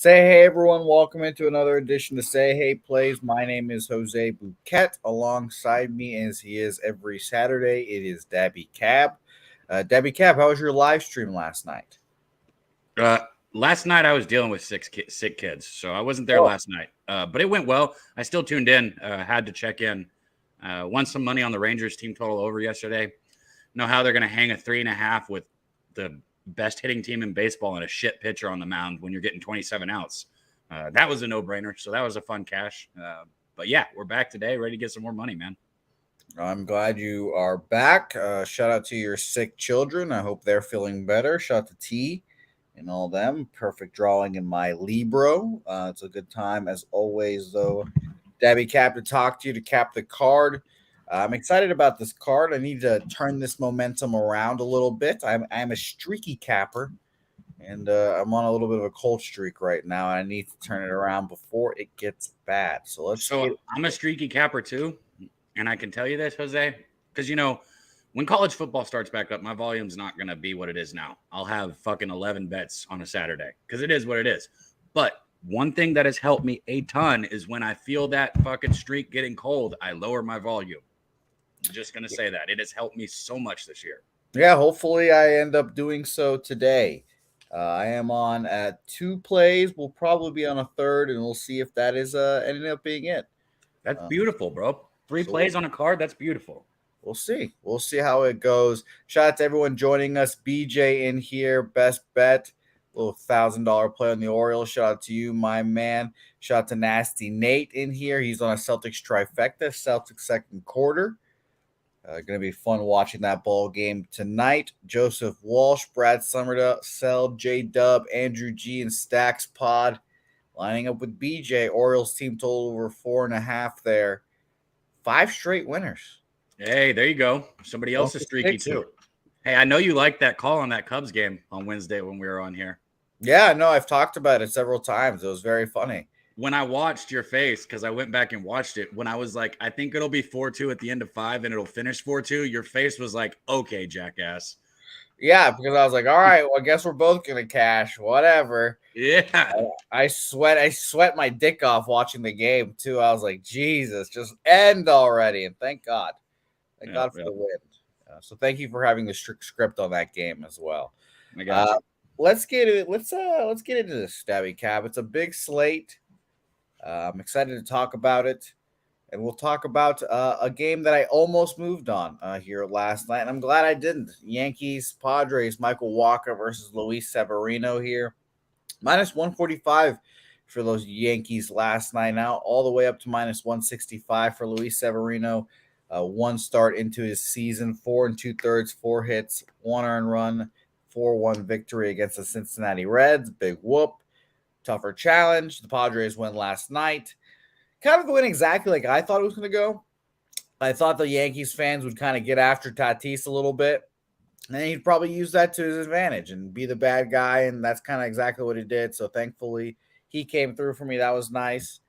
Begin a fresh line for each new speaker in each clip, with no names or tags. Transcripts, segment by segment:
Say hey everyone, welcome into another edition of Say Hey Plays. My name is Jose Bouquett. Alongside me, as he is every Saturday, it is Dabby Cab. Dabby Cab, how was your live stream last night?
Uh, Last night I was dealing with sick kids, so I wasn't there
Oh,
last night. But it went well. I still tuned in. Had to check in. Won some money on the Rangers team total over yesterday. Know how they're going to hang a 3.5 with the best hitting team in baseball and a shit pitcher on the mound when you're getting 27 outs. That was a no-brainer. So that was a fun cash. But yeah, we're back today, ready to get some more money, man.
I'm glad you are back. Shout out to your sick children. I hope they're feeling better. Shout out to T and all them. Perfect drawing in my Libro. It's a good time as always, though. Dabby Cap to talk to you to cap the card. I'm excited about this card. I need to turn this momentum around a little bit. I'm a streaky capper, and I'm on a little bit of a cold streak right now. I need to turn it around before it gets bad. So let's get.
So I'm a streaky capper too. And I can tell you this, Jose, because, when college football starts back up, my volume's not going to be what it is now. I'll have fucking 11 bets on a Saturday because it is what it is. But one thing that has helped me a ton is when I feel that fucking streak getting cold, I lower my volume. I'm just going to say that. It has helped me so much this year.
Yeah, hopefully I end up doing so today. I am on at 2 plays. We'll probably be on a third, and we'll see if that is ending up being it.
That's beautiful, bro. Three
so
plays on a card. That's beautiful.
We'll see. We'll see how it goes. Shout out to everyone joining us. BJ in here. Best bet. Little $1,000 play on the Orioles. Shout out to you, my man. Shout out to Nasty Nate in here. He's on a Celtics trifecta. Celtics second quarter. Going to be fun watching that ball game tonight. Joseph Walsh, Brad Sell, J Dub, Andrew G, and Stacks Pod lining up with BJ. Orioles team total over 4.5 there. 5 straight winners.
Hey, there you go. Somebody else is streaky too. Hey, I know you liked that call on that Cubs game on Wednesday when we were on here.
Yeah, no, I've talked about it several times. It was very funny.
When I watched your face, because I went back and watched it, when I was like, I think it'll be 4-2 at the end of 5 and it'll finish 4-2, your face was like, okay, jackass.
Yeah, because I was like, all right, well, I guess we're both gonna cash. Whatever.
Yeah.
I sweat my dick off watching the game too. I was like, Jesus, just end already. And thank God. Thank God for the win. So thank you for having the strict script on that game as well.
I got you.
Let's get it. Let's get into this, Stabby Cab. It's a big slate. I'm excited to talk about it, and we'll talk about a game that I almost moved on here last night, and I'm glad I didn't. Yankees, Padres, Michael Wacha versus Luis Severino here, minus 145 for those Yankees last night. Now all the way up to minus 165 for Luis Severino. One start into his season, 4 2/3, 4 hits, 1 earned run, 4-1 victory against the Cincinnati Reds. Big whoop. Tougher challenge. The Padres win last night. Kind of going exactly like I thought it was going to go. I thought the Yankees fans would kind of get after Tatis a little bit, and then he'd probably use that to his advantage and be the bad guy, and that's kind of exactly what he did. So thankfully, he came through for me. That was nice.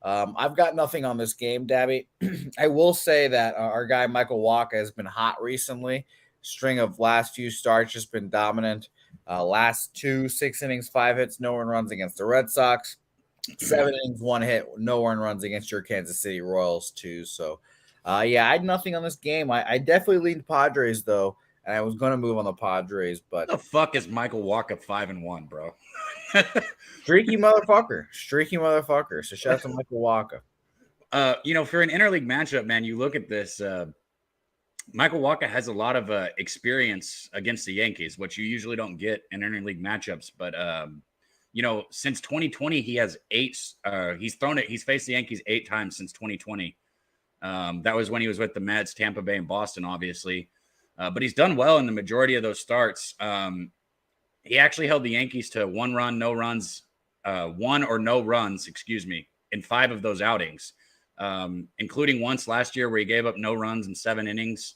I've got nothing on this game, Dabby. I will say that our guy Michael Wacha has been hot recently. String of last few starts just been dominant. Last 6 innings, 5 hits, no earned runs against the Red Sox. 7 innings, 1 hit, no earned runs against your Kansas City Royals too. So, yeah, I had nothing on this game. I definitely leaned Padres though, and I was going to move on the Padres, but
what the fuck is Michael Wacha 5-1, bro?
Streaky motherfucker. So shout out to Michael Wacha.
For an interleague matchup, man, you look at this. Michael Wacha has a lot of experience against the Yankees, which you usually don't get in interleague matchups. But since 2020, he has 8. He's faced the Yankees 8 times since 2020. That was when he was with the Mets, Tampa Bay, and Boston, obviously. But he's done well in the majority of those starts. He actually held the Yankees to 1 run, no runs, 1 or no runs, in 5 of those outings, including once last year where he gave up no runs in 7 innings.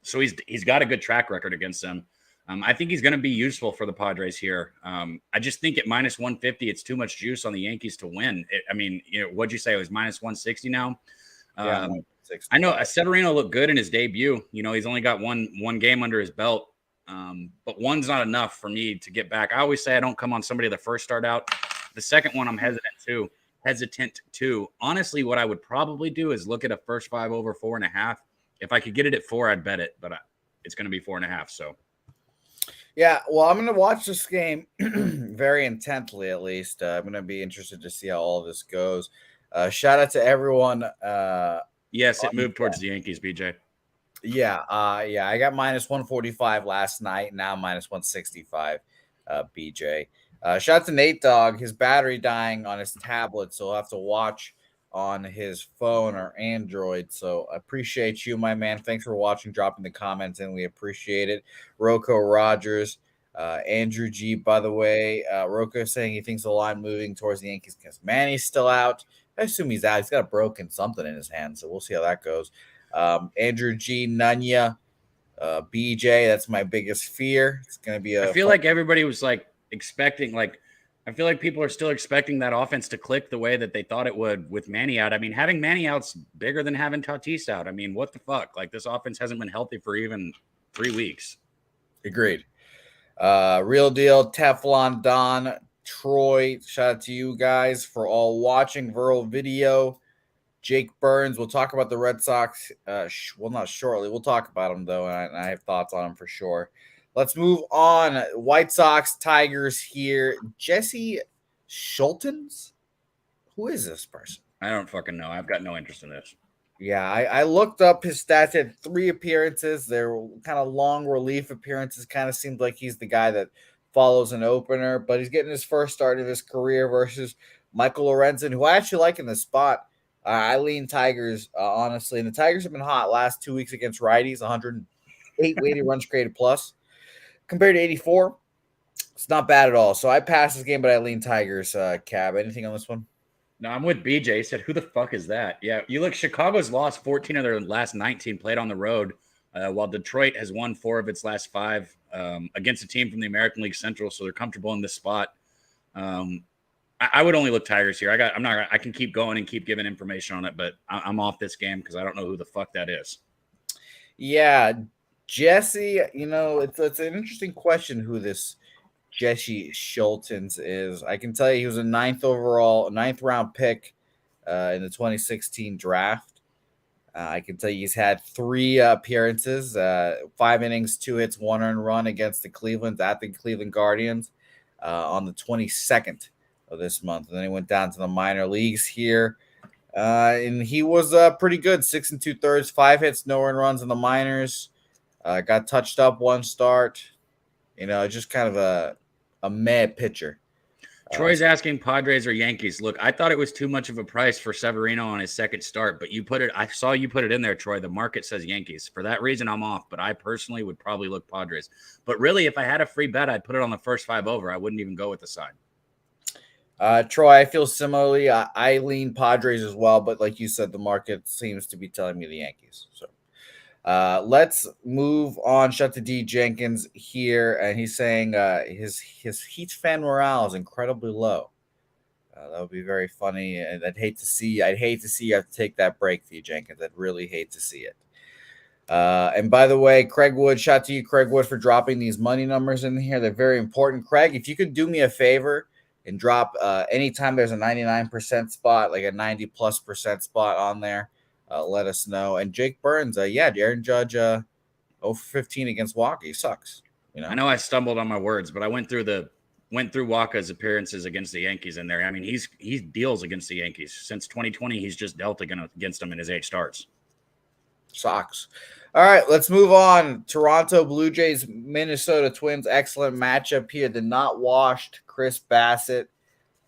So he's got a good track record against them. I think he's going to be useful for the Padres here. I just think at minus 150, it's too much juice on the Yankees to win. What'd you say? It was minus 160 now. I know Severino looked good in his debut. He's only got one game under his belt. but one's not enough for me to get back. I always say I don't come on somebody the first start out. The second one I'm hesitant to. Honestly, what I would probably do is look at a first 5 over 4.5. If I could get it at 4, I'd bet it, but it's going to be 4.5. So.
Yeah, well, I'm going to watch this game very intently, at least. I'm going to be interested to see how all this goes. Shout out to everyone.
Yes, it moved towards the Yankees, BJ.
Yeah, I got minus 145 last night, now minus 165, BJ. Shout out to Nate Dogg, his battery dying on his tablet, so he'll have to watch on his phone or Android. So I appreciate you, my man. Thanks for watching, dropping the comments in. We appreciate it. Rocco Rogers, Andrew G, by the way. Rocco saying he thinks the line moving towards the Yankees because Manny's still out. I assume he's out. He's got a broken something in his hand, so we'll see how that goes. Andrew G, Nunya, BJ, that's my biggest fear. It's going to be
I feel like everybody was expecting, I feel like people are still expecting that offense to click the way that they thought it would with Manny out. I mean, having Manny out's bigger than having Tatis out. I mean, what the fuck? This offense hasn't been healthy for even 3 weeks.
Agreed. Real deal, Teflon Don, Troy, shout out to you guys for all watching. Viral video. Jake Burns, we'll talk about the Red Sox. Not shortly. We'll talk about them, though, and I have thoughts on them for sure. Let's move on. White Sox, Tigers here. Jesse Schultens? Who is this person?
I don't fucking know. I've got no interest in this.
Yeah, I looked up his stats. He had 3 appearances. They're kind of long relief appearances. Kind of seems like he's the guy that follows an opener, but he's getting his first start of his career versus Michael Lorenzen, who I actually like in the spot. I lean Tigers, honestly. And the Tigers have been hot last 2 weeks against righties, 108 weighted runs created plus. Compared to 84, it's not bad at all. So I passed this game, but I lean Tigers, Cab. Anything on this one?
No, I'm with BJ. He said, who the fuck is that? Yeah, you look, Chicago's lost 14 of their last 19 played on the road, while Detroit has won 4 of its last 5 against a team from the American League Central, so they're comfortable in this spot. I would only look Tigers here. I can keep going and keep giving information on it, but I'm off this game because I don't know who the fuck that is.
Yeah, Jesse, it's an interesting question who this Jesse Schultens is. I can tell you he was a 9th round pick in the 2016 draft. I can tell you he's had 3 appearances, 5 innings, 2 hits, 1 earned run against the Cleveland Guardians on the 22nd of this month. And then he went down to the minor leagues here. And he was pretty good, 6 2/3, 5 hits, no earned runs in the minors. Got touched up 1 start. Just kind of a meh pitcher.
Troy's asking Padres or Yankees. Look, I thought it was too much of a price for Severino on his second start, but I saw you put it in there, Troy. The market says Yankees. For that reason, I'm off, but I personally would probably look Padres. But really, if I had a free bet, I'd put it on the first 5 over. I wouldn't even go with the side.
Troy, I feel similarly. I lean Padres as well, but like you said, the market seems to be telling me the Yankees. So let's move on. Shout to D Jenkins here, and he's saying his Heat fan morale is incredibly low. That would be very funny, and I'd hate to see you have to take that break, D Jenkins. I'd really hate to see it. And by the way, Craig Wood, shout to you, Craig Wood, for dropping these money numbers in here. They're very important. Craig, if you could do me a favor and drop anytime there's a 99% spot, like a 90+% spot on there, let us know. And Jake Burns, Aaron Judge 0 for 15 against Walker. He sucks.
I know I stumbled on my words, but I went through Walker's appearances against the Yankees in there. I mean, he deals against the Yankees. Since 2020, he's just dealt against them in his 8 starts.
Sucks. All right, let's move on. Toronto Blue Jays, Minnesota Twins. Excellent matchup here. The not washed Chris Bassett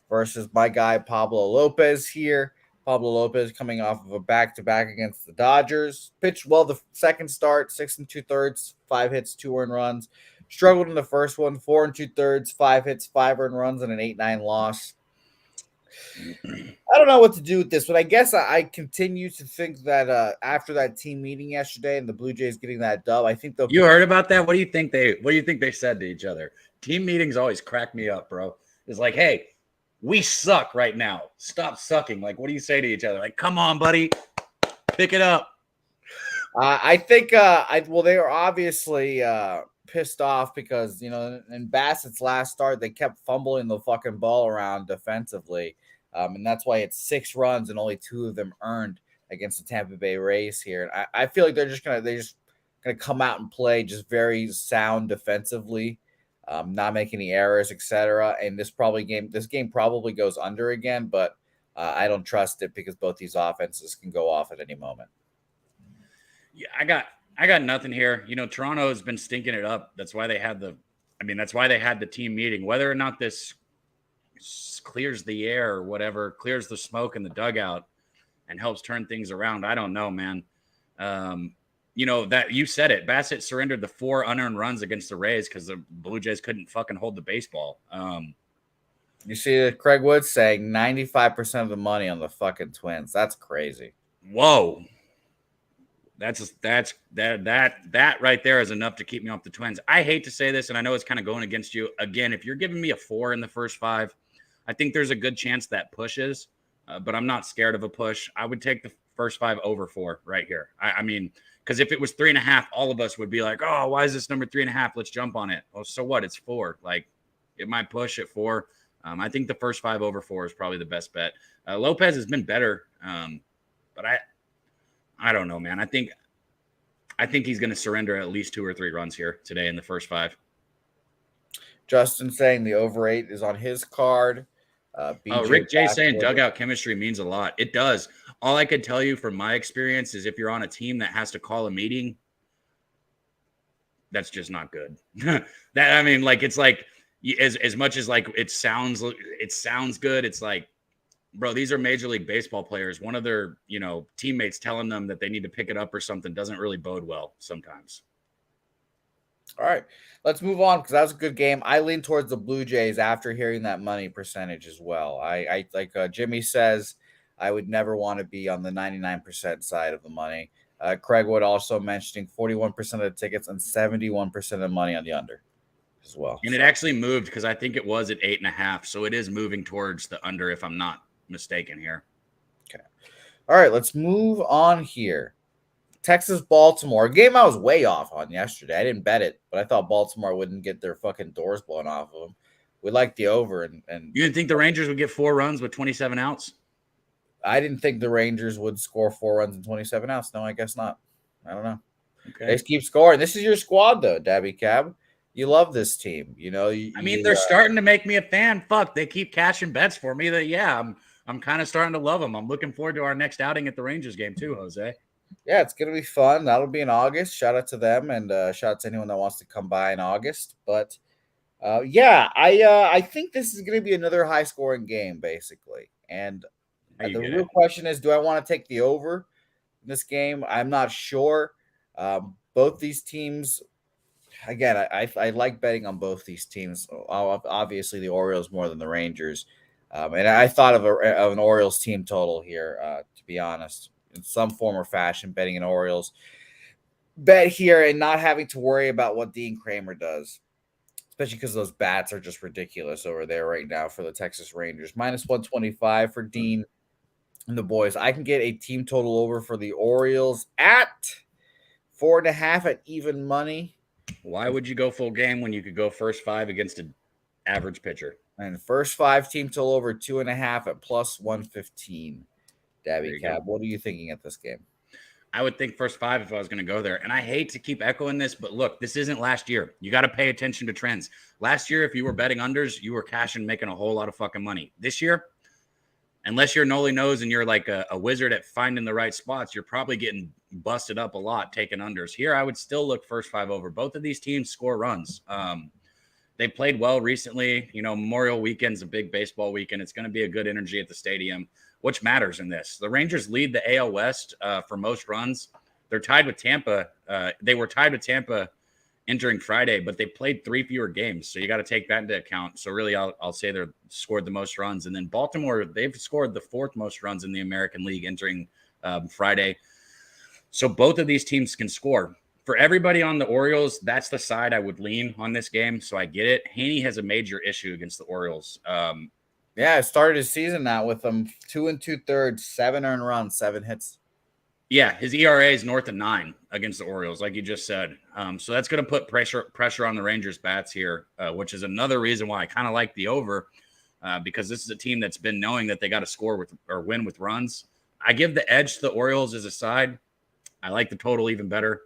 versus my guy Pablo Lopez here. Pablo Lopez coming off of a back-to-back against the Dodgers. Pitched well the second start, 6 2/3, 5 hits, 2 earned runs. Struggled in the first one, 4 2/3, 5 hits, 5 earned runs, and an 8-9 loss. I don't know what to do with this, but I guess I continue to think that after that team meeting yesterday and the Blue Jays getting that dub, I think they'll.
You heard about that? What do you think they said to each other? Team meetings always crack me up, bro. It's like, hey, we suck right now. Stop sucking. Like, what do you say to each other? Like, come on, buddy, pick it up.
I think they are obviously pissed off because, in Bassett's last start, they kept fumbling the fucking ball around defensively. And that's why it's 6 runs and only 2 of them earned against the Tampa Bay Rays here. And I feel like they're just gonna come out and play just very sound defensively, not make any errors, etc. And this game probably goes under again, but I don't trust it because both these offenses can go off at any moment.
Yeah, I got nothing here. Toronto has been stinking it up. That's why they had the team meeting. Whether or not this clears the air or whatever, clears the smoke in the dugout and helps turn things around, I don't know, man. That you said it. Bassett surrendered the 4 unearned runs against the Rays because the Blue Jays couldn't fucking hold the baseball.
You see Craig Wood saying 95% of the money on the fucking Twins. That's crazy.
Whoa. That right there is enough to keep me off the Twins. I hate to say this, and I know it's kind of going against you. Again, if you're giving me a 4 in the first 5, I think there's a good chance that pushes, but I'm not scared of a push. I would take the first 5 over 4 right here. I mean, because if it was 3.5, all of us would be like, oh, why is this number 3.5? Let's jump on it. Well, so what? It's 4. Like, it might push at 4. I think the first 5 over 4 is probably the best bet. Lopez has been better, but I don't know, man. I think he's going to surrender at least 2 or 3 runs here today in the first 5.
Justin saying the over 8 is on his card.
Rick J saying dugout chemistry means a lot. It does. All I could tell you from my experience is if you're on a team that has to call a meeting, that's just not good. It's like as much as like it sounds good. It's like, bro, these are Major League Baseball players. One of their, teammates telling them that they need to pick it up or something doesn't really bode well sometimes.
All right, let's move on because that was a good game. I lean towards the Blue Jays after hearing that money percentage as well. I like Jimmy says, I would never want to be on the 99% side of the money. Craig Wood also mentioning 41% of the tickets and 71% of the money on the under as well.
And it actually moved because I think it was at 8.5. So it is moving towards the under if I'm not mistaken here.
Okay. All right, let's move on here. Texas-Baltimore, a game I was way off on yesterday. I didn't bet it, but I thought Baltimore wouldn't get their fucking doors blown off of them. We liked the over. And
you didn't think the Rangers would get 4 runs with 27 outs?
I didn't think the Rangers would score 4 runs in 27 outs. No, I guess not. I don't know. Okay. They just keep scoring. This is your squad, though, Dabby Cab. You love this team.
They're starting to make me a fan. Fuck, they keep cashing bets for me that, I'm kind of starting to love them. I'm looking forward to our next outing at the Rangers game too, Jose.
Yeah, it's going to be fun. That'll be in August. Shout out to them and shout out to anyone that wants to come by in August. But, I think this is going to be another high-scoring game, basically. And the real question is, do I want to take the over in this game? I'm not sure. Both these teams, again, I like betting on both these teams. Obviously, the Orioles more than the Rangers. And I thought of an Orioles team total here, to be honest, in some form or fashion, betting an Orioles bet here and not having to worry about what Dean Kramer does, especially because those bats are just ridiculous over there right now for the Texas Rangers. Minus 125 for Dean and the boys. I can get a team total over for the Orioles at 4.5 at even money.
Why would you go full game when you could go first 5 against an average pitcher?
And first 5 team total over 2.5 at plus 115. Dabby Cab, what are you thinking at this game?
I would think first 5 if I was going to go there. And I hate to keep echoing this, but look, this isn't last year. You got to pay attention to trends. Last year, if you were betting unders, you were cashing, making a whole lot of fucking money. This year, unless you're Noli Nose and you're like a wizard at finding the right spots, you're probably getting busted up a lot taking unders. Here, I would still look first 5 over. Both of these teams score runs. They played well recently. Memorial Weekend's a big baseball weekend. It's going to be a good energy at the stadium, which matters in this. The Rangers lead the AL West for most runs. They're tied with Tampa. They were tied with Tampa entering Friday, but they played 3 fewer games. So you got to take that into account. So really, I'll say they're scored the most runs. And then Baltimore, they've scored the 4th most runs in the American League entering Friday. So both of these teams can score. For everybody on the Orioles, that's the side I would lean on this game. So I get it. Haney has a major issue against the Orioles.
Yeah, it started his season now with them 2 2/3, 7 earned runs, 7 hits.
Yeah, his ERA is north of 9 against the Orioles, like you just said. So that's going to put pressure on the Rangers bats here, which is another reason why I kind of like the over, because this is a team that's been knowing that they got to score with or win with runs. I give the edge to the Orioles as a side. I like the total even better.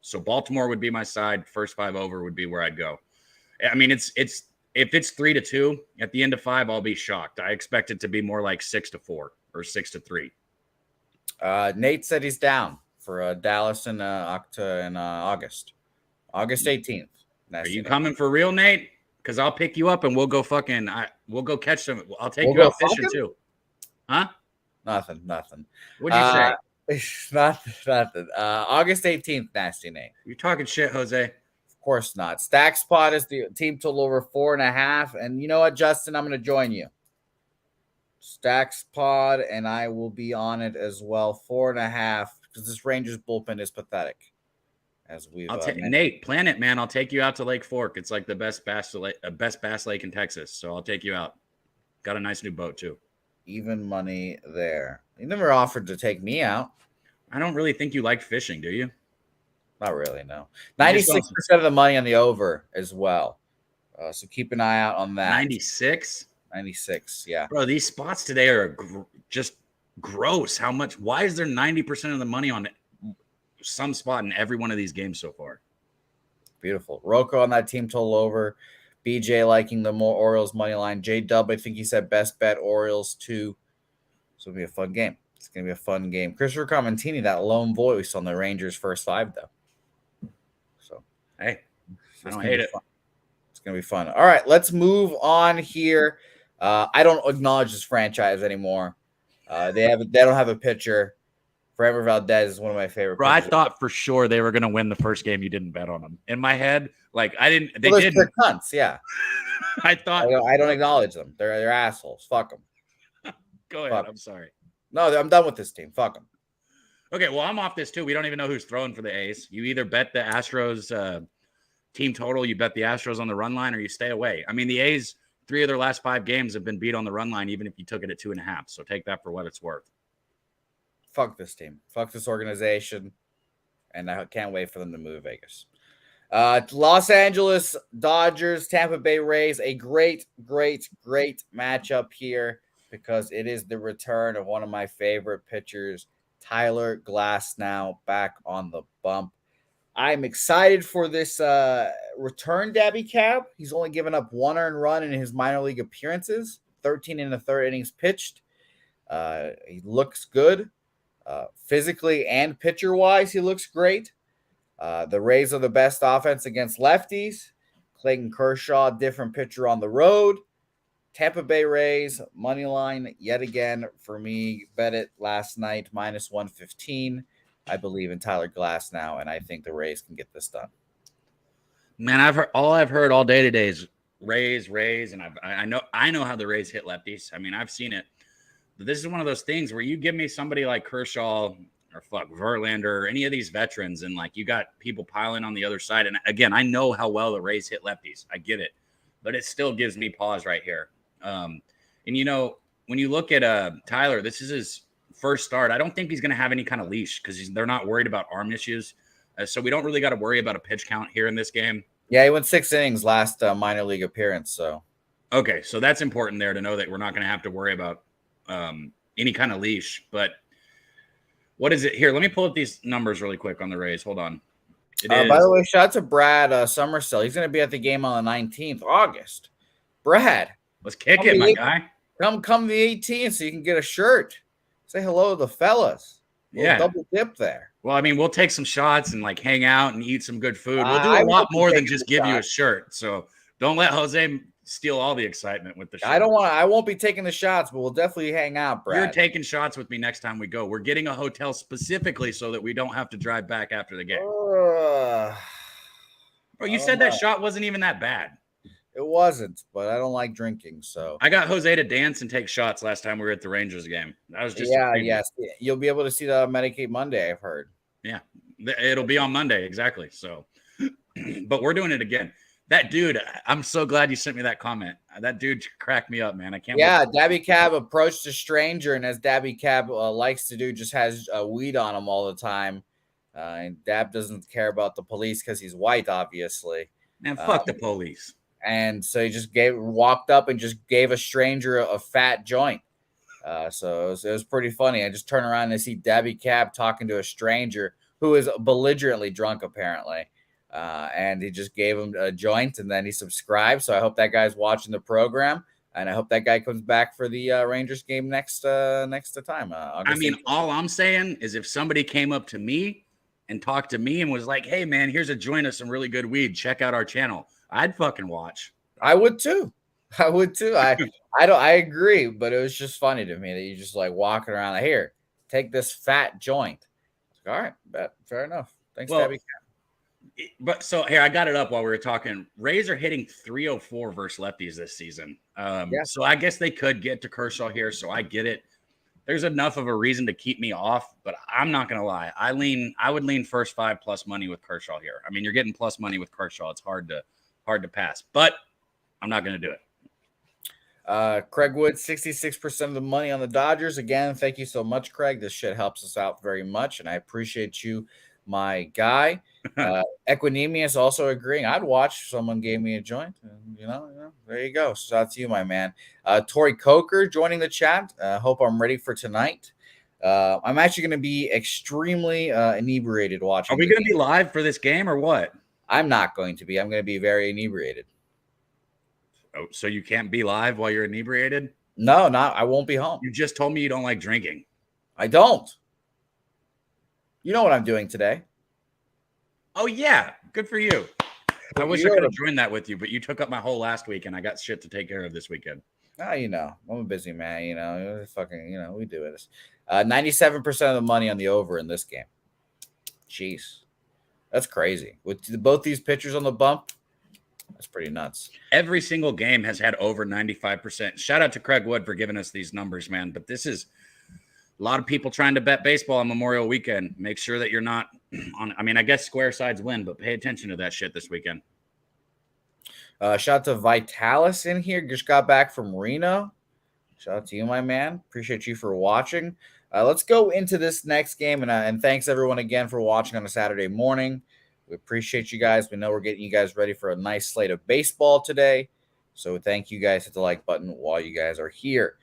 So Baltimore would be my side. First 5 over would be where I'd go. I mean, it's if it's 3-2 at the end of 5, I'll be shocked. I expect it to be more like 6-4 or 6-3.
Nate said he's down for Dallas in August 18th.
Are you coming for real, Nate? Because I'll pick you up and we'll go we'll go catch some. I'll take you out fishing too. Huh?
Nothing.
What'd you say?
Nothing. August 18th, Nasty Nate.
You're talking shit, Jose.
Of course not. Stack spot is the team total over 4.5. And you know what, Justin? I'm going to join you. Stacks pod, and I will be on it as well. 4.5, because this Rangers bullpen is pathetic. As we've
Nate, plan it, man. I'll take you out to Lake Fork. It's like the best bass lake in Texas. So I'll take you out. Got a nice new boat too.
Even money there. You never offered to take me out.
I don't really think you like fishing, do you?
Not really, no. 96% of the money on the over as well. So keep an eye out on that.
96?
96, yeah.
Bro, these spots today are just gross. How much? Why is there 90% of the money on some spot in every one of these games so far?
Beautiful. Rocco on that team total over. BJ liking the more Orioles money line. J-Dub, I think he said best bet Orioles 2. So it'll be a fun game. It's going to be a fun game. Christopher Commentini, that lone voice on the Rangers' first 5, though. So,
hey, I don't hate it.
Fun. It's going to be fun. All right, let's move on here. I don't acknowledge this franchise anymore. They don't have a pitcher. Framber Valdez is one of my favorite.
Bro, I thought for sure they were going to win the first game. You didn't bet on them. In my head, like I didn't. They didn't.
They're cunts, yeah.
I thought
I don't acknowledge them. They're assholes. Fuck them.
Go ahead. I'm sorry.
No, I'm done with this team. Fuck them.
Okay, well, I'm off this too. We don't even know who's throwing for the A's. You either bet the Astros team total, you bet the Astros on the run line, or you stay away. I mean, the A's, 3 of their last 5 games have been beat on the run line, even if you took it at 2.5. So take that for what it's worth.
Fuck this team. Fuck this organization. And I can't wait for them to move to Vegas. Los Angeles Dodgers, Tampa Bay Rays, a great matchup here because it is the return of one of my favorite pitchers, Tyler Glasnow, back on the bump. I'm excited for this return, Dabby Cab. He's only given up 1 earned run in his minor league appearances, 13 in the 3rd innings pitched. He looks good. Physically and pitcher-wise, he looks great. The Rays are the best offense against lefties. Clayton Kershaw, different pitcher on the road. Tampa Bay Rays, money line yet again for me. Bet it last night, -115. I believe in Tyler Glasnow, and I think the Rays can get this done.
Man, I've heard all day today is Rays, and I know how the Rays hit lefties. I mean, I've seen it. But this is one of those things where you give me somebody like Kershaw or Verlander or any of these veterans, and like you got people piling on the other side. And again, I know how well the Rays hit lefties. I get it, but it still gives me pause right here. And you know, when you look at Tyler, this is his first start. I don't think he's going to have any kind of leash because they're not worried about arm issues. So we don't really got to worry about a pitch count here in this game.
Yeah, he went 6 innings last minor league appearance. So
okay, so that's important there to know that we're not going to have to worry about any kind of leash. But what is it here? Let me pull up these numbers really quick on the Rays. Hold on.
By the way, shout out to Brad Summersell. He's going to be at the game on the 19th, August. Brad,
let's kick it, my guy.
Come the 18th so you can get a shirt. Say hello to the fellas.
Yeah,
double dip there.
Well, I mean, we'll take some shots and like hang out and eat some good food. We'll do a lot more than just give you a shirt. So don't let Jose steal all the excitement with the shirt.
I won't be taking the shots, but we'll definitely hang out, Brad.
You're taking shots with me next time we go. We're getting a hotel specifically so that we don't have to drive back after the game. Bro, you said that shot wasn't even that bad.
It wasn't, but I don't like drinking, so.
I got Jose to dance and take shots last time we were at the Rangers game. That was just
yes. You'll be able to see the Medicaid Monday, I've heard.
Yeah, it'll be on Monday, exactly. So, but we're doing it again. That dude, I'm so glad you sent me that comment. That dude cracked me up, man. I can't.
Yeah, Dabby Cab approached a stranger, and as Dabby Cab likes to do, just has weed on him all the time. And Dab doesn't care about the police because he's white, obviously.
Man, fuck the police.
And so he just walked up and just gave a stranger a fat joint. So it was pretty funny. I just turn around and see Dabby Cab talking to a stranger who is belligerently drunk, apparently. And he just gave him a joint, and then he subscribed. So I hope that guy's watching the program, and I hope that guy comes back for the Rangers game next time.
I mean, all I'm saying is if somebody came up to me and talked to me and was like, "Hey, man, here's a joint of some really good weed. Check out our channel," I'd fucking watch.
I would too. I agree, but it was just funny to me that you just like walking around like, here, take this fat joint. Like, all right, bet, fair enough. Thanks, Debbie.
But so here, I got it up while we were talking. Rays are hitting 304 versus lefties this season. So I guess they could get to Kershaw here. So I get it. There's enough of a reason to keep me off, but I'm not gonna lie. I would lean first 5 plus money with Kershaw here. I mean, you're getting plus money with Kershaw. It's hard to pass, but I'm not gonna do it.
Craig Wood, 66% of the money on the Dodgers. Again, thank you so much, Craig. This shit helps us out very much, and I appreciate you, my guy. Equinemius also agreeing. I'd watch if someone gave me a joint. There you go. So that's you, my man. Tori Coker joining the chat. Hope I'm ready for tonight. I'm actually going to be extremely inebriated watching.
Are we going to be live for this game or what?
I'm not going to be. I'm going to be very inebriated.
Oh, so you can't be live while you're inebriated?
No, I won't be home.
You just told me you don't like drinking.
I don't. You know what I'm doing today.
Oh, yeah. Good for you. I wish I could have joined that with you, but you took up my whole last week, and I got shit to take care of this weekend.
Oh, I'm a busy man. We do it. 97% of the money on the over in this game. Jeez. That's crazy. With both these pitchers on the bump, that's pretty nuts.
Every single game has had over 95%. Shout out to Craig Wood for giving us these numbers, man. But this is a lot of people trying to bet baseball on Memorial Weekend. Make sure that you're not on. I mean, I guess square sides win, but pay attention to that shit this weekend.
Shout out to Vitalis in here. Just got back from Reno. Shout out to you, my man. Appreciate you for watching. Let's go into this next game. And thanks, everyone, again, for watching on a Saturday morning. We appreciate you guys. We know we're getting you guys ready for a nice slate of baseball today. So thank you guys. Hit the like button while you guys are here.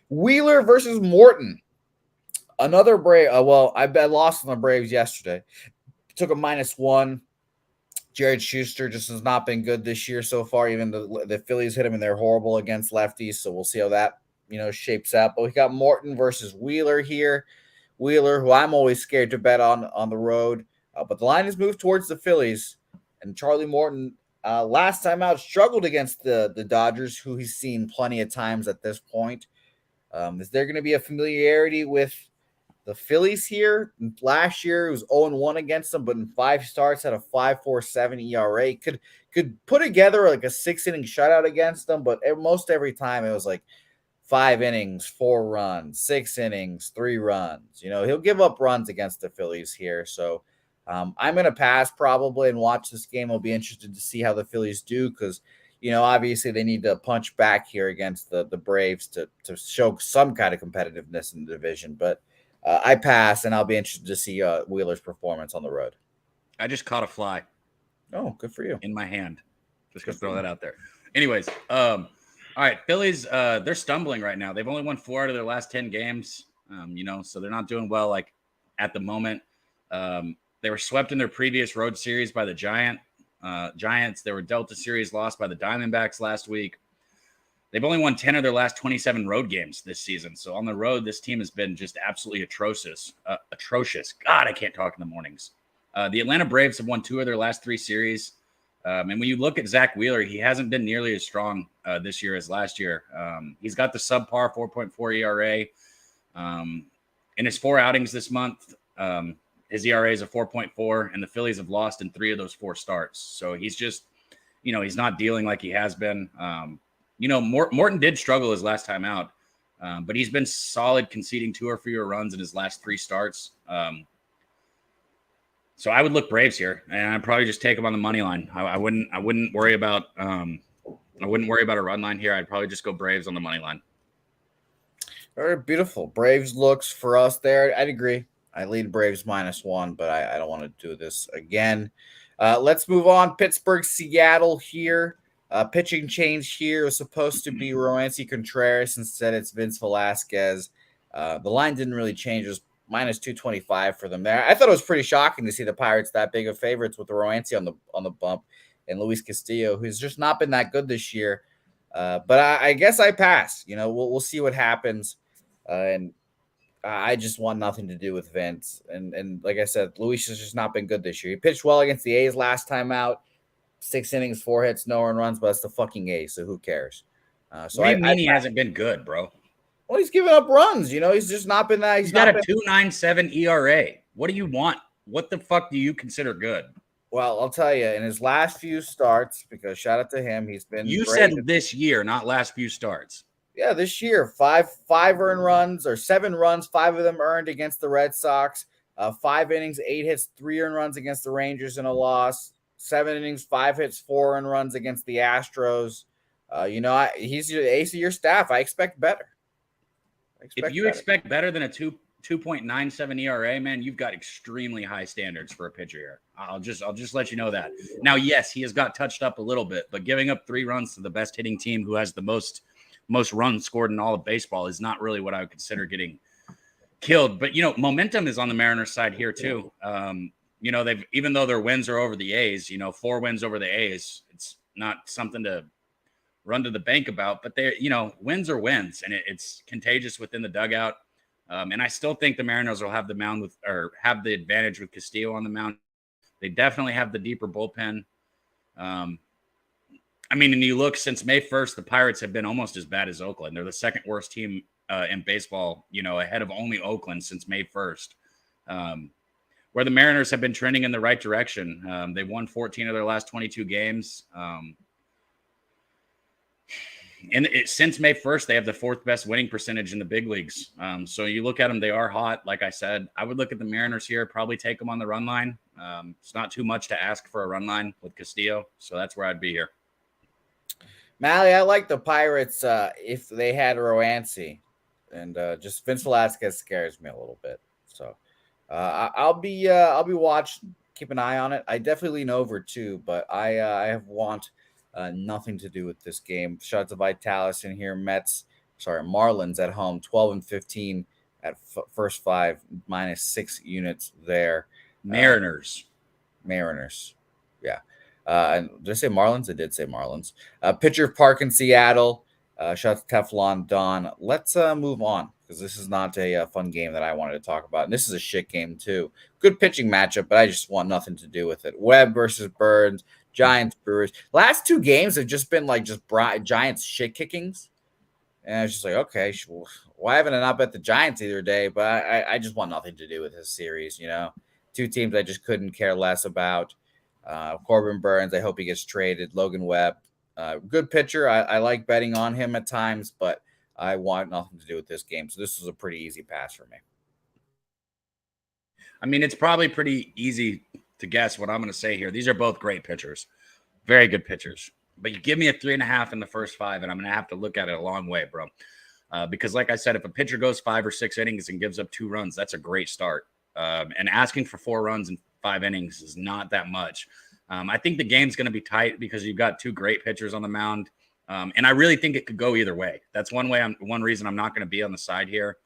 Wheeler versus Morton. Another Brave. I lost on the Braves yesterday. Took a -1. Jared Schuster just has not been good this year so far. Even the Phillies hit him, and they're horrible against lefties. So we'll see how that shapes up. But we got Morton versus Wheeler here. Wheeler, who I'm always scared to bet on the road. But the line has moved towards the Phillies, and Charlie Morton, last time out, struggled against the Dodgers, who he's seen plenty of times at this point. Is there going to be a familiarity with the Phillies here? Last year, it was 0-1 against them, but in 5 starts, had a 5.47 ERA. Could put together like a 6-inning shutout against them, but most every time it was like 5 innings, 4 runs, 6 innings, 3 runs. He'll give up runs against the Phillies here, so I'm going to pass probably and watch this game. I'll be interested to see how the Phillies do because, obviously they need to punch back here against the Braves to show some kind of competitiveness in the division. But I pass, and I'll be interested to see Wheeler's performance on the road.
I just caught a fly.
Oh, good for you.
In my hand. Just going to throw that out there. Anyways, all right, Phillies, they're stumbling right now. They've only won 4 out of their last 10 games, so they're not doing well like at the moment. They were swept in their previous road series by the Giants. They were dealt a series lost by the Diamondbacks last week. They've only won 10 of their last 27 road games this season. So on the road, this team has been just absolutely atrocious. God, I can't talk in the mornings. The Atlanta Braves have won 2 of their last 3 series. And when you look at Zach Wheeler, he hasn't been nearly as strong this year as last year. He's got the subpar 4.4 ERA. In his 4 outings this month, his ERA is a 4.4, and the Phillies have lost in 3 of those 4 starts. So he's just, he's not dealing like he has been. Morton did struggle his last time out, but he's been solid, conceding 2 or fewer runs in his last 3 starts. So I would look Braves here, and I'd probably just take them on the money line. I wouldn't worry about a run line here. I'd probably just go Braves on the money line.
All right, beautiful. Braves looks for us there. I'd agree. I lead Braves -1, but I don't want to do this again. Let's move on. Pittsburgh, Seattle here. Pitching change here was supposed to be Roansy Contreras. Instead, it's Vince Velasquez. The line didn't really change. It was -225 for them there. I thought it was pretty shocking to see the Pirates that big of favorites with the Roansy on the bump and Luis Castillo, who's just not been that good this year. But I guess I pass. You know, we'll see what happens. And I just want nothing to do with Vince. And like I said, Luis has just not been good this year. He pitched well against the A's last time out. 6 innings, 4 hits, no earned runs, but it's the fucking A's, so who cares?
So what do you mean he hasn't been good, bro?
Well, he's giving up runs. You know, he's just not been that.
He's got a 2.97 ERA. What do you want? What the fuck do you consider good?
Well, I'll tell you, in his last few starts, because shout out to him, he's been.
You said this year, not last few starts.
Yeah, this year, five earned runs or 7 runs, 5 of them earned against the Red Sox. 5 innings, 8 hits, 3 earned runs against the Rangers in a loss. 7 innings, 5 hits, 4 earned runs against the Astros. You know, he's the ace of your staff. I expect better.
If you expect better than a 2.97 ERA, man, you've got extremely high standards for a pitcher here. I'll just let you know that. Now, yes, he has got touched up a little bit, but giving up 3 runs to the best hitting team who has the most runs scored in all of baseball is not really what I would consider getting killed. But, you know, momentum is on the Mariners side here too. You know, even though their wins are over the A's, you know, 4 wins over the A's, it's not something to run to the bank about, but they, you know, wins are wins, and it's contagious within the dugout. And I still think the Mariners will have have the advantage with Castillo on the mound. They definitely have the deeper bullpen. I mean, and you look, since May 1st, the Pirates have been almost as bad as Oakland. They're the second worst team in baseball, you know, ahead of only Oakland since May 1st. Where the Mariners have been trending in the right direction. They've won 14 of their last 22 games. Since May 1st, they have the 4th best winning percentage in the big leagues. So you look at them, they are hot. Like I said, I would look at the Mariners here, probably take them on the run line. It's not too much to ask for a run line with Castillo. So that's where I'd be here.
Mally, I like the Pirates if they had Roansy. And just Vince Velasquez scares me a little bit. So I'll be watching, keep an eye on it. I definitely lean over too, but I want nothing to do with this game. Shout out to Vitalis in here. Marlins at home, 12-15 at first 5, -6 units there.
Mariners.
Yeah. And did I say Marlins? I did say Marlins. Pitcher Park in Seattle. Shout out to Teflon Don. Let's move on, because this is not a fun game that I wanted to talk about. And this is a shit game too. Good pitching matchup, but I just want nothing to do with it. Webb versus Burns. Giants, Brewers. Last 2 games have just been like Giants shit kickings. And I was just like, okay, why haven't I not bet the Giants either day? But I just want nothing to do with this series, you know. 2 teams I just couldn't care less about. Corbin Burns, I hope he gets traded. Logan Webb, good pitcher. I like betting on him at times, but I want nothing to do with this game. So this was a pretty easy pass for me.
I mean, it's probably pretty easy to guess what I'm going to say here. These are both great pitchers, very good pitchers. But you give me a 3.5 in the first 5, and I'm going to have to look at it a long way, bro. Because like I said, if a pitcher goes 5 or 6 innings and gives up 2 runs, that's a great start. And asking for 4 runs in 5 innings is not that much. I think the game's going to be tight because you've got 2 great pitchers on the mound. And I really think it could go either way. That's one reason I'm not going to be on the side here.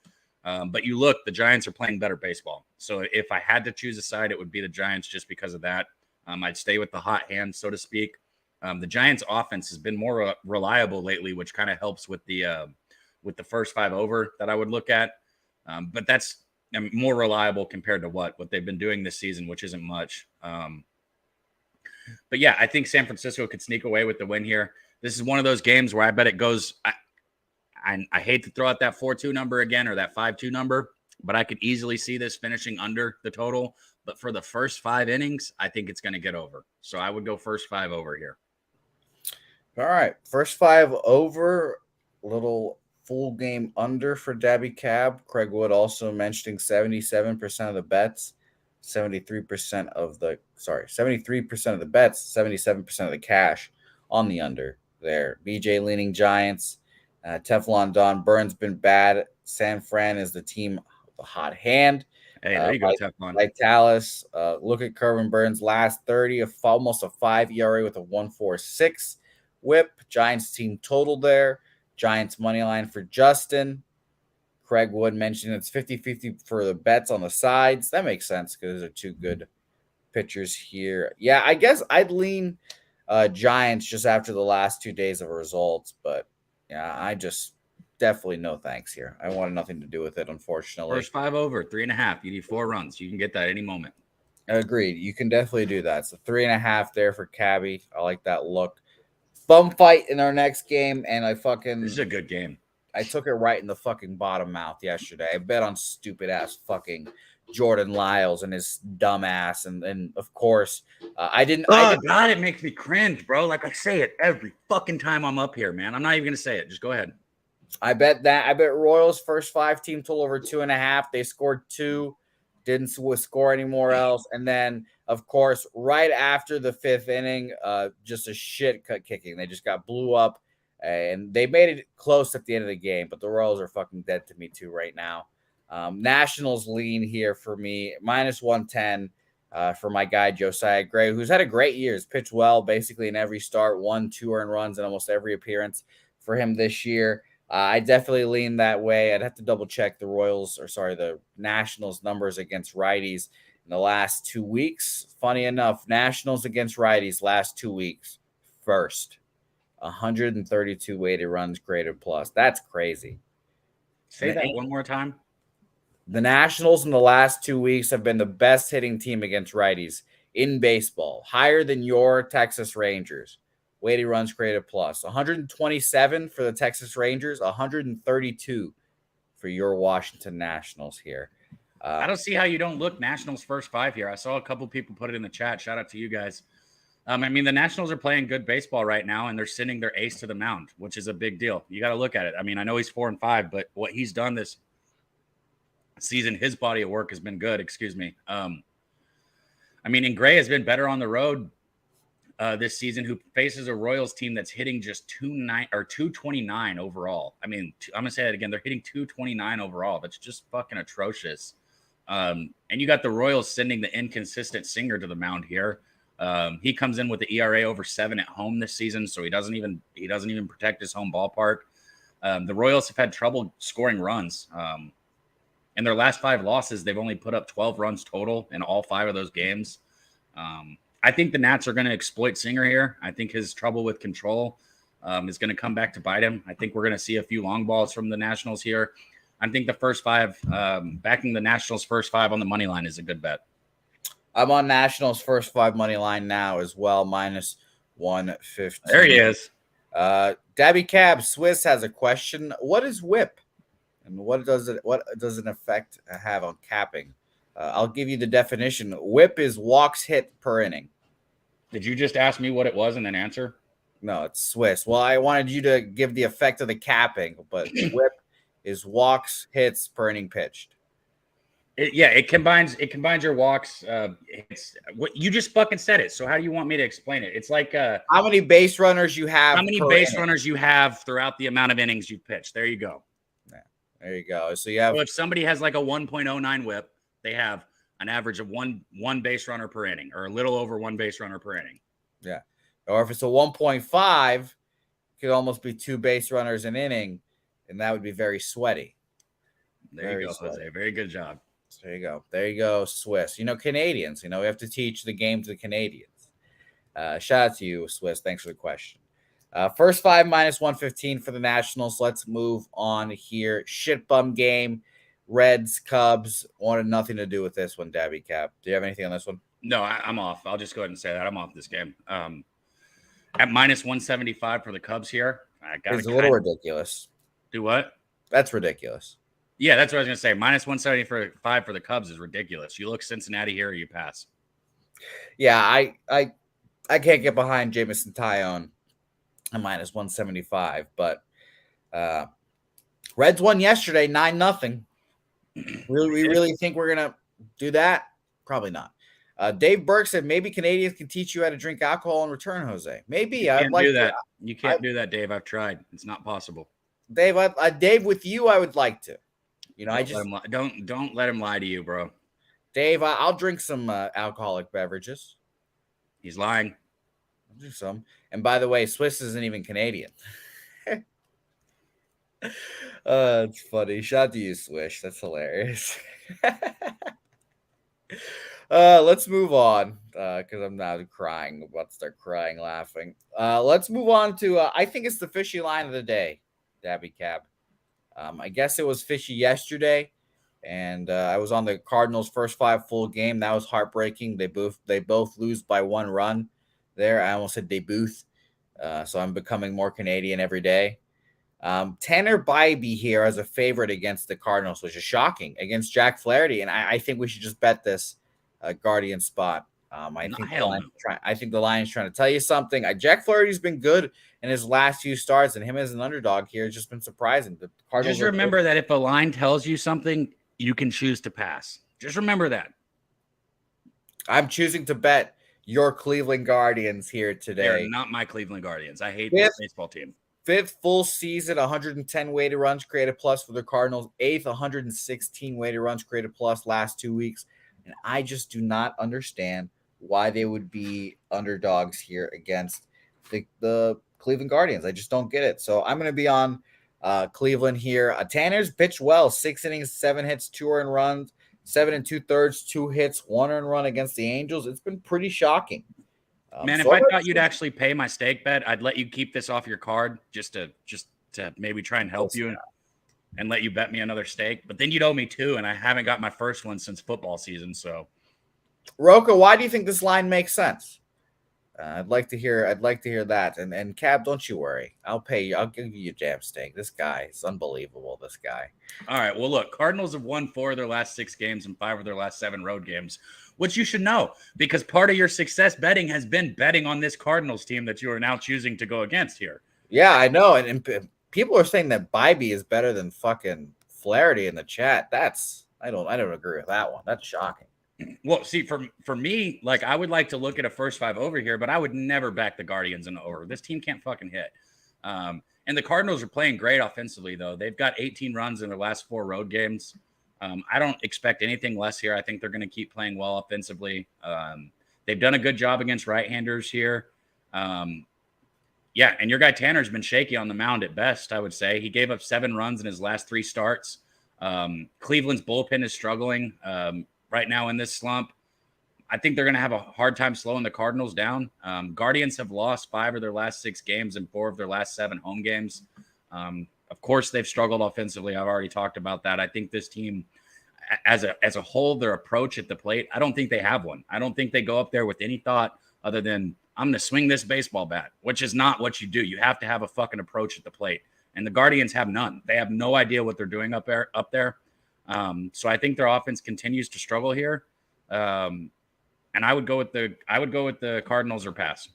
But you look, the Giants are playing better baseball. So if I had to choose a side, it would be the Giants just because of that. I'd stay with the hot hand, so to speak. The Giants' offense has been more reliable lately, which kind of helps with the first 5 over that I would look at. But that's more reliable compared to what they've been doing this season, which isn't much. But yeah, I think San Francisco could sneak away with the win here. This is one of those games where I bet it goes. I hate to throw out that 4-2 number again or that 5-2 number, but I could easily see this finishing under the total. But for the first 5 innings, I think it's going to get over. So I would go first 5 over here.
All right. First 5 over, little full game under for Dabby Cab. Craig Wood also mentioning 77% of the bets 73% of the 73% of the bets, 77% of the cash on the under there. BJ leaning Giants. Teflon Don Burns been bad. San Fran is the team with a hot hand.
Hey, there you go, Teflon.
Like Dallas, look at Kerwin Burns last 30, almost a 5 ERA with a 1.46 whip. Giants team total there. Giants money line for Justin. Craig Wood mentioned it's 50-50 for the bets on the sides. That makes sense because those are two good pitchers here. Yeah, I guess I'd lean Giants just after the last 2 days of results, but yeah, I just definitely no thanks here. I wanted nothing to do with it, unfortunately.
First 5 over, 3.5. You need 4 runs. You can get that any moment.
Agreed. You can definitely do that. So 3.5 there for Cabby. I like that look. Bum fight in our next game, and
This is a good game.
I took it right in the fucking bottom mouth yesterday. I bet on stupid ass fucking Jordan Lyles and his dumb ass, and of course I didn't.
God, it makes me cringe, bro. Like I say it every fucking time I'm up here, man. I'm not even gonna say it. Just go ahead.
I bet Royals first 5 team total over 2.5. They scored 2, didn't score anymore else, and then of course right after the 5th inning, just a shit cut kicking. They just got blew up. And they made it close at the end of the game, but the Royals are fucking dead to me too right now. Nationals lean here for me, -110 for my guy Josiah Gray, who's had a great year. He's pitched well basically in every start, 1-2 earned runs in almost every appearance for him this year. I definitely lean that way. I'd have to double check the Nationals numbers against righties in the last 2 weeks. Funny enough, Nationals against righties last 2 weeks, first. 132 weighted runs graded plus. That's crazy.
Say that one more time.
The Nationals in the last 2 weeks have been the best hitting team against righties in baseball, higher than your Texas Rangers. Weighted runs graded plus. 127 for the Texas Rangers, 132 for your Washington Nationals here.
I don't see how you don't look Nationals first 5 here. I saw a couple people put it in the chat. Shout out to you guys. I mean, the Nationals are playing good baseball right now, and they're sending their ace to the mound, which is a big deal. You got to look at it. I mean, I know he's 4-5, but what he's done this season, his body of work has been good. Excuse me. I mean, and Gray has been better on the road this season, who faces a Royals team that's hitting just 229 overall. I mean, I'm gonna say that again. They're hitting 229 overall. That's just fucking atrocious. And you got the Royals sending the inconsistent Singer to the mound here. He comes in with the ERA over 7 at home this season, so he doesn't even protect his home ballpark. The Royals have had trouble scoring runs. In their last 5 losses, they've only put up 12 runs total in all 5 of those games. I think the Nats are going to exploit Singer here. I think his trouble with control is going to come back to bite him. I think we're going to see a few long balls from the Nationals here. I think the first 5, backing the Nationals first 5 on the money line is a good bet.
I'm on Nationals first 5 money line now as well, -115.
There he is.
Dabby Cab Swiss has a question. What is whip, and what does an effect have on capping? I'll give you the definition. Whip is walks hit per inning.
Did you just ask me what it was and then answer?
No, it's Swiss. Well, I wanted you to give the effect of the capping, but whip is walks hits per inning pitched.
It combines your walks. It's what you just fucking said it. So how do you want me to explain it? It's like
how many base runners you have.
How many base runners you have throughout the amount of innings you've pitched. There you go.
Yeah, there you go. So you have.
So if somebody has like a 1.09 whip, they have an average of one base runner per inning, or a little over 1 base runner per inning.
Yeah. Or if it's a 1.5, it could almost be 2 base runners an inning, and that would be very sweaty.
There you go, Jose. Very good job.
There you go. There you go, Swiss. Canadians. We have to teach the game to the Canadians. Shout out to you, Swiss. Thanks for the question. First 5 -115 for the Nationals. Let's move on here. Shit bum game. Reds, Cubs. Wanted nothing to do with this one, Dabby Cap. Do you have anything on this one?
No, I'm off. I'll just go ahead and say that. I'm off this game. At -175 for the Cubs here.
It's a little ridiculous.
Do what?
That's ridiculous.
Yeah, that's what I was going to say. -175 for the Cubs is ridiculous. You look Cincinnati here, or you pass.
Yeah, I can't get behind Jameson Taillon at -175, but Reds won yesterday 9-0. We really think we're gonna do that? Probably not. Dave Burke said maybe Canadians can teach you how to drink alcohol in return, Jose. Maybe.
You
I'd
can't
like
do
to.
that. You can't do that, Dave. I've tried. It's not possible.
Dave, Dave, with you, I would like to. You know,
Don't let him lie to you, bro.
Dave, I'll drink some alcoholic beverages.
He's lying.
I'll do some. And by the way, Swiss isn't even Canadian. It's funny. Shout out to you, Swish. That's hilarious. Let's move on because I'm now crying. I'm about to start crying, laughing. Let's move on to I think it's the fishy line of the day, Dabby Cab. I guess it was fishy yesterday, and I was on the Cardinals' first 5 full game. That was heartbreaking. They both lose by 1 run. There, I almost said they both. So I'm becoming more Canadian every day. Tanner Bybee here as a favorite against the Cardinals, which is shocking, against Jack Flaherty, and I think we should just bet this Guardian spot. I think the Lions trying to tell you something. Jack Flaherty's been good in his last few starts, and him as an underdog here has just been surprising. The Cardinals
just remember that if a line tells you something, you can choose to pass. Just remember that.
I'm choosing to bet your Cleveland Guardians here today.
They're not my Cleveland Guardians. I hate this baseball team.
5th full season, 110 weighted runs created plus for the Cardinals. 8th, 116 weighted runs created plus last 2 weeks. And I just do not understand why they would be underdogs here against the Cleveland Guardians. I just don't get it. So I'm going to be on Cleveland here. Tanner's pitched well. 6 innings, 7 hits, 2 earned runs, 7 2/3, 2 hits, 1 earned run against the Angels. It's been pretty shocking.
Man, if I thought you'd actually pay my stake bet, I'd let you keep this off your card just to maybe try and help you and let you bet me another stake. But then you'd owe me 2, and I haven't got my first one since football season. So,
Roka, why do you think this line makes sense? I'd like to hear that. And Cab, don't you worry. I'll pay you. I'll give you your damn stake. This guy is unbelievable. This guy.
All right. Well, look, Cardinals have won 4 of their last 6 games and 5 of their last 7 road games, which you should know because part of your success betting has been betting on this Cardinals team that you are now choosing to go against here.
Yeah, I know. And people are saying that Bybee is better than fucking Flaherty in the chat. I don't agree with that one. That's shocking.
Well, see, for me, like I would like to look at a first 5 over here, but I would never back the Guardians in the over. This team can't fucking hit. And the Cardinals are playing great offensively, though. They've got 18 runs in their last 4 road games. I don't expect anything less here. I think they're going to keep playing well offensively. They've done a good job against right-handers here. Yeah, and your guy Tanner's been shaky on the mound at best, I would say. He gave up 7 runs in his last 3 starts. Cleveland's bullpen is struggling right now in this slump. I think they're going to have a hard time slowing the Cardinals down. Guardians have lost 5 of their last 6 games and 4 of their last 7 home games. Of course, they've struggled offensively. I've already talked about that. I think this team, as a whole, their approach at the plate, I don't think they have one. I don't think they go up there with any thought other than, I'm going to swing this baseball bat, which is not what you do. You have to have a fucking approach at the plate. And the Guardians have none. They have no idea what they're doing up there. So I think their offense continues to struggle here. And I would go with the Cardinals or pass,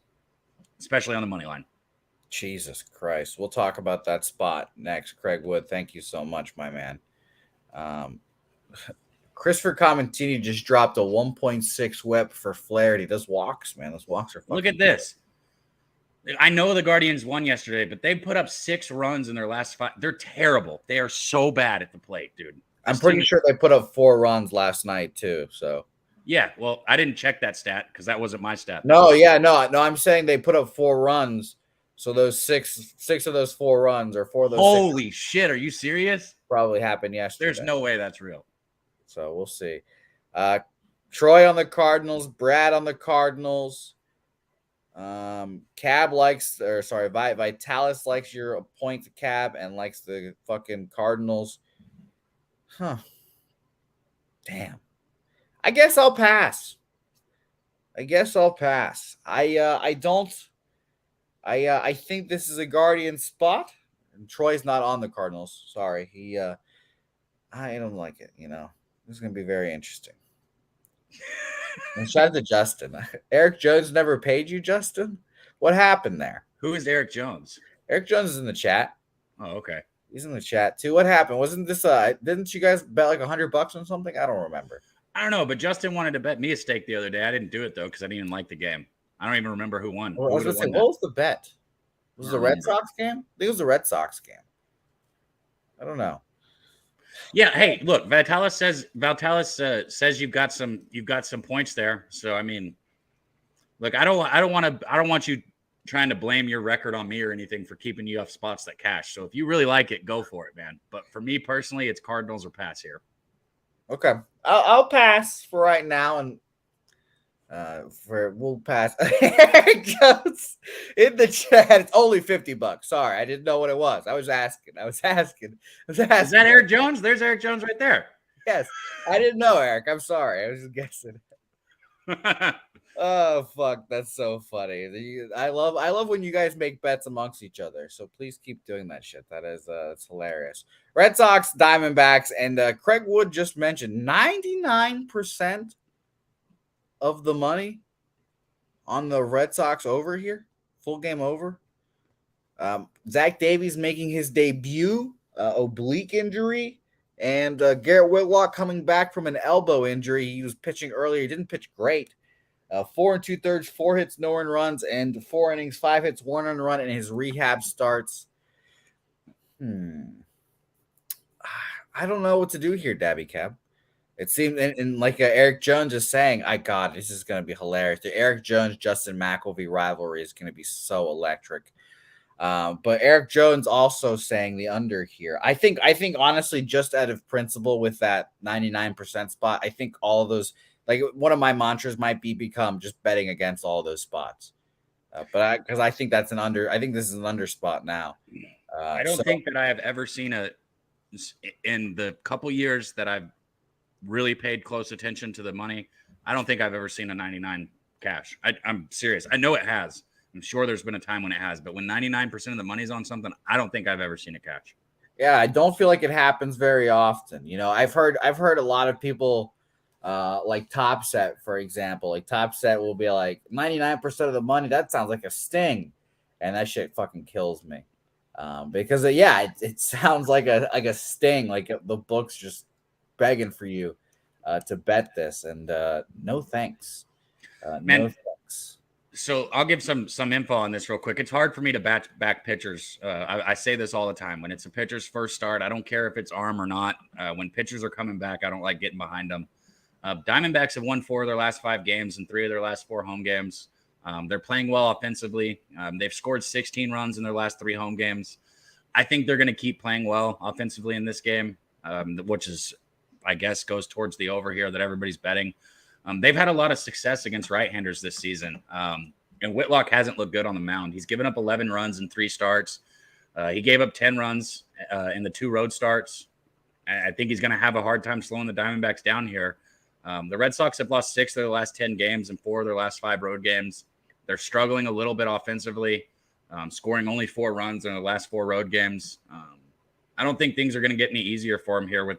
especially on the money line.
Jesus Christ. We'll talk about that spot next. Craig Wood, thank you so much, my man. Christopher Comentini just dropped a 1.6 whip for Flaherty. Those walks, man. Those walks are fucking
Look at this. I know the Guardians won yesterday, but they put up 6 runs in their last 5. They're terrible. They are so bad at the plate, dude.
I'm pretty sure they put up 4 runs last night, too. So
yeah, well, I didn't check that stat because that wasn't my stat.
No. I'm saying they put up 4 runs. So those six of those 4 runs or 4 of those.
Holy shit! Are you serious?
Probably happened yesterday.
There's no way that's real.
So we'll see. Troy on the Cardinals, Brad on the Cardinals. Vitalis likes your point to Cab and likes the fucking Cardinals. Huh. Damn. I guess I'll pass. I think this is a Guardian spot. And Troy's not on the Cardinals. Sorry. I don't like it, This is going to be very interesting. And shout out to Justin. Eric Jones never paid you, Justin? What happened there?
Who is Eric Jones?
Eric Jones is in the chat.
Oh, okay.
He's in the chat too. What happened? Wasn't this didn't you guys bet like $100 on something? I don't remember.
I don't know, but Justin wanted to bet me a stake the other day. I didn't do it though because I didn't even like the game. I don't even remember who won.
Well, I
Who
was
would
gonna
have
say,
won
what
that?
was the bet? Was
I
it
don't
the Red
remember.
Sox game? I think it was the Red Sox game. I don't know.
Yeah. Hey, look, Vitalis says you've got some points there. So I mean, look, I don't want you trying to blame your record on me or anything for keeping you off spots that cash. So if you really like it, go for it, man. But for me personally, it's Cardinals or pass here.
Okay, I'll pass for right now, and we'll pass. Eric Jones in the chat. It's only $50. Sorry, I didn't know what it was. I was asking.
Is that Eric Jones? There's Eric Jones right there.
Yes, I didn't know, Eric. I'm sorry. I was just guessing. Oh fuck, that's so funny. I love when you guys make bets amongst each other. So please keep doing that shit. That is it's hilarious. Red Sox, Diamondbacks, and Craig Wood just mentioned 99% of the money on the Red Sox over here. Full game over. Zach Davies making his debut, oblique injury, and Garrett Whitlock coming back from an elbow injury. He was pitching earlier. He didn't pitch great. 4 2/3, 4 hits, no earned runs, and 4 innings, 5 hits, 1 earned run in his rehab starts. I don't know what to do here, Dabby Cab. It seemed, and like Eric Jones is saying, this is going to be hilarious. The Eric Jones Justin McElvey rivalry is going to be so electric. But Eric Jones also saying the under here. I think honestly, just out of principle with that 99% spot, I think all of those, like one of my mantras might become just betting against all those spots. Because I think that's an under. I think this is an under spot now.
I don't think that I have ever seen in the couple years that I've really paid close attention to the money. I don't think I've ever seen a 99 cash. I'm serious. I know it has. I'm sure there's been a time when it has, but when 99% of the money's on something, I don't think I've ever seen a catch.
Yeah, I don't feel like it happens very often. You know, I've heard a lot of people like Top Set, for example. Like Top Set will be like 99% of the money. That sounds like a sting, and that shit fucking kills me. Because it sounds like a sting, like the book's just begging for you to bet this, and no thanks.
Man,
no thanks.
So I'll give some info on this real quick. It's hard for me to back pitchers. I say this all the time. When it's a pitcher's first start, I don't care if it's arm or not. When pitchers are coming back, I don't like getting behind them. Diamondbacks have won 4 of their last 5 games and 3 of their last 4 home games. They're playing well offensively. They've scored 16 runs in their last 3 home games. I think they're going to keep playing well offensively in this game, which is, I guess, goes towards the over here that everybody's betting. They've had a lot of success against right-handers this season, and Whitlock hasn't looked good on the mound. He's given up 11 runs in 3 starts. He gave up 10 runs in the 2 road starts. I think he's going to have a hard time slowing the Diamondbacks down here. The Red Sox have lost 6 of their last 10 games and 4 of their last 5 road games. They're struggling a little bit offensively, scoring only 4 runs in the last 4 road games. I don't think things are going to get any easier for him here with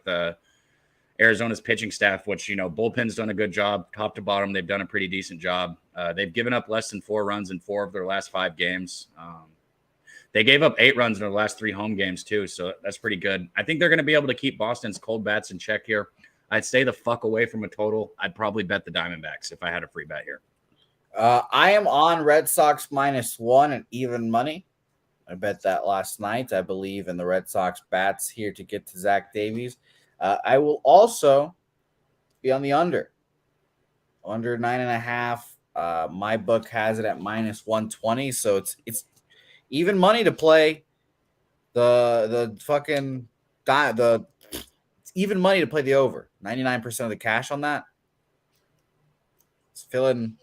Arizona's pitching staff, which, bullpen's done a good job. Top to bottom, they've done a pretty decent job. They've given up less than 4 runs in 4 of their last 5 games. They gave up 8 runs in their last 3 home games, too, so that's pretty good. I think they're going to be able to keep Boston's cold bats in check here. I'd stay the fuck away from a total. I'd probably bet the Diamondbacks if I had a free bet here.
I am on Red Sox -1 and even money. I bet that last night. I believe in the Red Sox bats here to get to Zach Davies. I will also be on the under 9.5. My book has it at -120, so it's even money to play it's even money to play the over. 99% of the cash on that. It's feeling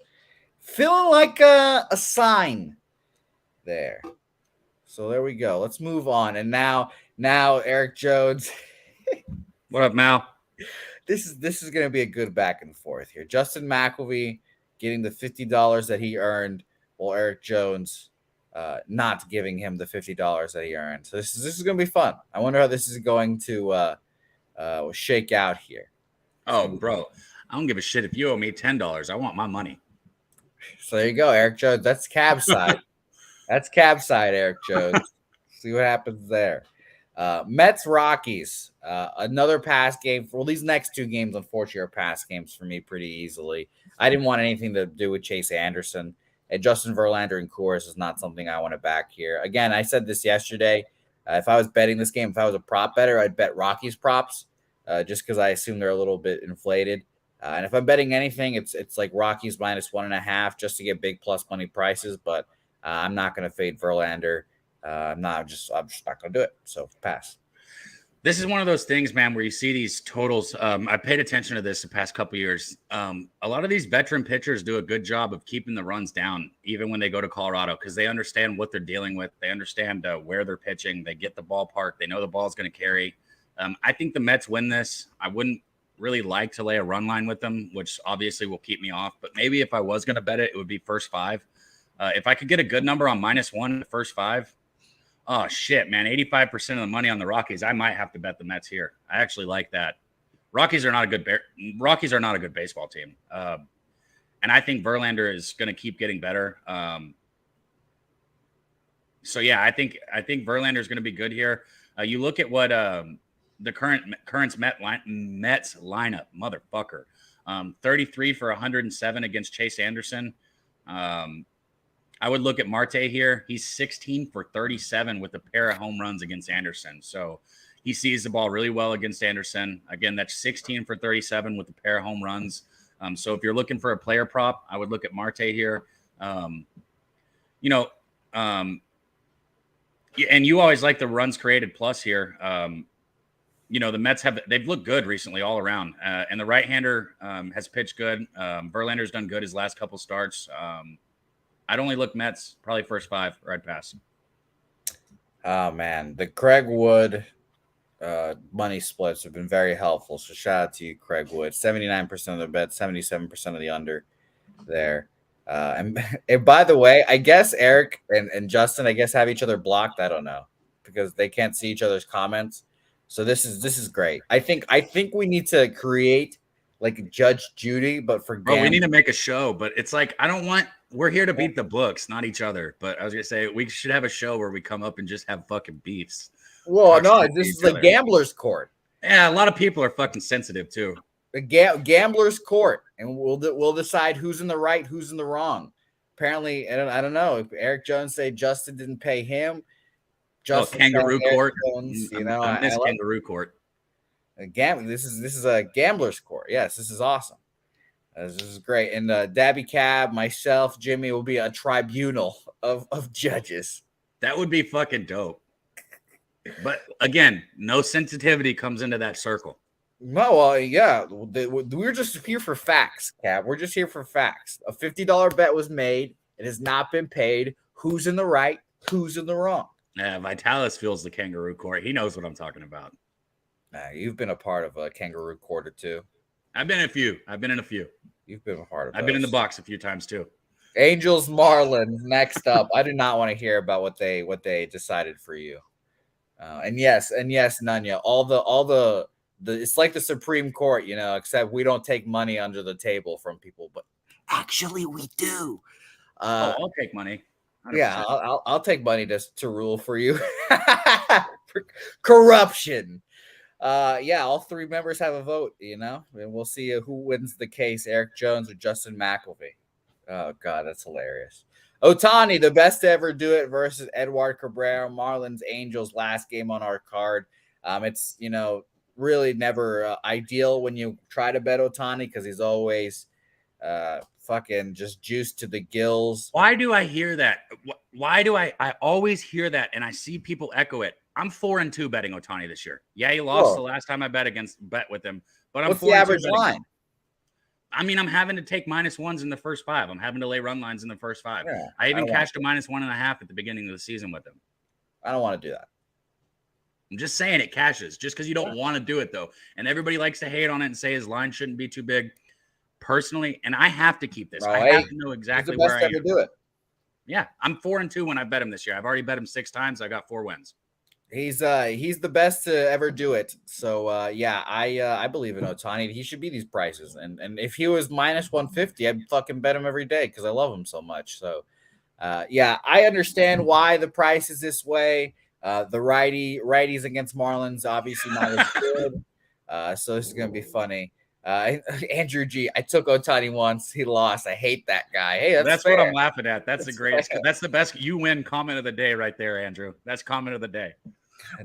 like a sign there. So there we go. Let's move on. And now Eric Jones.
What up, Mal?
This is going to be a good back and forth here. Justin McElvey getting the $50 that he earned, while Eric Jones not giving him the $50 that he earned. So this is going to be fun. I wonder how this is going to shake out here.
Oh, bro, I don't give a shit if you owe me $10. I want my money.
So there you go, Eric Jones. That's cab side. That's cab side, Eric Jones. See what happens there. Mets Rockies, another pass game. Well, these next two games, unfortunately, are pass games for me pretty easily. I didn't want anything to do with Chase Anderson. And Justin Verlander and Coors is not something I want to back here. Again, I said this yesterday. If I was betting this game, if I was a prop better, I'd bet Rockies props just because I assume they're a little bit inflated. And if I'm betting anything, it's like Rockies -1.5 just to get big plus money prices. But I'm not going to fade Verlander. I'm just not going to do it. So pass.
This is one of those things, man, where you see these totals. I paid attention to this the past couple of years. A lot of these veteran pitchers do a good job of keeping the runs down, even when they go to Colorado, because they understand what they're dealing with. They understand where they're pitching. They get the ballpark. They know the ball's going to carry. I think the Mets win this. I wouldn't really like to lay a run line with them, which obviously will keep me off. But maybe if I was going to bet it, it would be first five. If I could get a good number on -1 in the first five, oh shit, man! 85% of the money on the Rockies. I might have to bet the Mets here. I actually like that. Rockies are not a good baseball team, and I think Verlander is going to keep getting better. So yeah, I think Verlander is going to be good here. You look at what the current Mets lineup, motherfucker, 33 for 107 against Chase Anderson. I would look at Marte here. He's 16 for 37 with a pair of home runs against Anderson. So he sees the ball really well against Anderson. Again, that's 16 for 37 with a pair of home runs. So if you're looking for a player prop, I would look at Marte here. And you always like the runs created plus here. The Mets they've looked good recently all around. And the right-hander has pitched good. Verlander's done good his last couple starts. I'd only look Mets, probably first five, or I'd pass.
Oh, man. The Craig Wood money splits have been very helpful. So shout out to you, Craig Wood. 79% of the bet, 77% of the under there. And by the way, I guess Eric and Justin, I guess, have each other blocked. I don't know because they can't see each other's comments. So this is great. I think we need to create like Judge Judy, but for
we need to make a show. But it's like we're here to beat the books, not each other. But I was gonna say we should have a show where we come up and just have fucking beefs.
Well, no, this is like gambler's court.
Yeah, a lot of people are fucking sensitive too.
The gambler's court, and we'll decide who's in the right, who's in the wrong. Apparently, I don't know. If Eric Jones say Justin didn't pay him,
Justin kangaroo court.
Jones,
I miss kangaroo court.
This is a gambler's court. Yes, this is awesome. This is great. And Dabby Cab, myself, Jimmy will be a tribunal of judges.
That would be fucking dope. But again, no sensitivity comes into that circle.
No, well, yeah. We're just here for facts, Cab. We're just here for facts. A $50 bet was made. It has not been paid. Who's in the right? Who's in the wrong?
Yeah, Vitalis feels the kangaroo court. He knows what I'm talking about.
You've been a part of a kangaroo court or two.
I've been in a few.
You've been a part of.
I've been in the box a few times too.
Angels, Marlins. Next up, I do not want to hear about what they decided for you. And yes, Nunya. All the it's like the Supreme Court, except we don't take money under the table from people, but actually we do.
I'll take money. 100%.
Yeah, I'll take money to rule for you. Corruption. All three members have a vote, and we'll see who wins the case, Eric Jones or Justin McElvey. Oh, God, that's hilarious. Ohtani, the best to ever do it versus Edward Cabrera, Marlins, Angels, last game on our card. It's, really never ideal when you try to bet Ohtani because he's always fucking just juiced to the gills.
Why do I hear that? Why do I always hear that and I see people echo it? I'm 4-2 betting Ohtani this year. Yeah, he lost the last time I bet with him, but I'm
What's the average line?
I mean, I'm having to take -1s in the first five. I'm having to lay run lines in the first five.
Yeah,
I even cashed a -1.5 at the beginning of the season with him.
I don't want to do that.
I'm just saying it cashes just because you don't want to do it, though. And everybody likes to hate on it and say his line shouldn't be too big. Personally, and I have to keep this. I have to know exactly where I am.
Do it.
Yeah, I'm 4-2 when I bet him this year. I've already bet him 6 times. I got 4 wins.
He's the best to ever do it. So I believe in Ohtani. He should be these prices. And if he was -150, I'd fucking bet him every day because I love him so much. So I understand why the price is this way. The righties against Marlins, obviously not as good. So this is gonna be funny. Andrew G. I took Ohtani once. He lost. I hate that guy. Hey, that's
what
fair.
I'm laughing at. That's the greatest.
Fair.
That's the best. You win comment of the day right there, Andrew. That's comment of the day.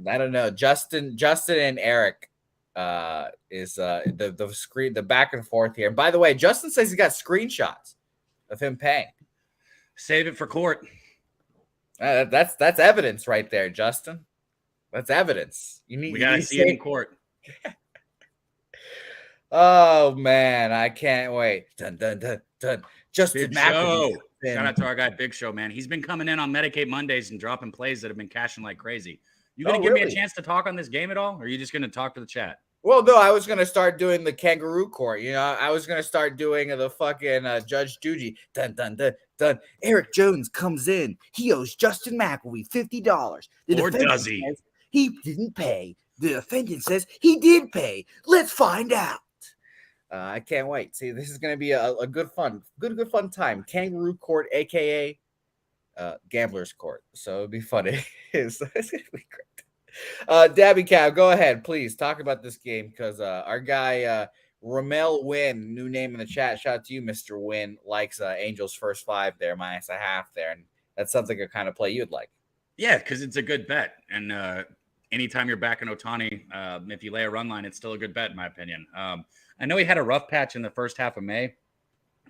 I don't know. Justin and Eric is the screen, the back and forth here. And by the way, Justin says he got screenshots of him paying.
Save it for court.
That's evidence right there, Justin. That's evidence.
We gotta see it in court.
Oh man, I can't wait. Dun dun dun dun. Justin
McElroy. Shout out to our guy Big Show, man. He's been coming in on Medicaid Mondays and dropping plays that have been cashing like crazy. You gonna give me a chance to talk on this game at all, or are you just gonna talk to the chat?
Well, no, I was gonna start doing the kangaroo court. You know, I was gonna start doing the fucking Judge Judy. Dun dun dun dun. Eric Jones comes in. He owes Justin McElroy $50.
Or does he?
He didn't pay. The defendant says he did pay. Let's find out. I can't wait. See, this is going to be a good fun time. Kangaroo Court, aka Gambler's Court. So it'll be funny. It's going to be great. Dabby Cab, go ahead, please talk about this game because our guy Ramel Win, new name in the chat. Shout out to you, Mr. Win. Likes Angels first 5 there, -0.5 there, and that's something a kind of play you'd like.
Yeah, because it's a good bet, and anytime you're backing Ohtani, if you lay a run line, it's still a good bet in my opinion. I know he had a rough patch in the first half of May.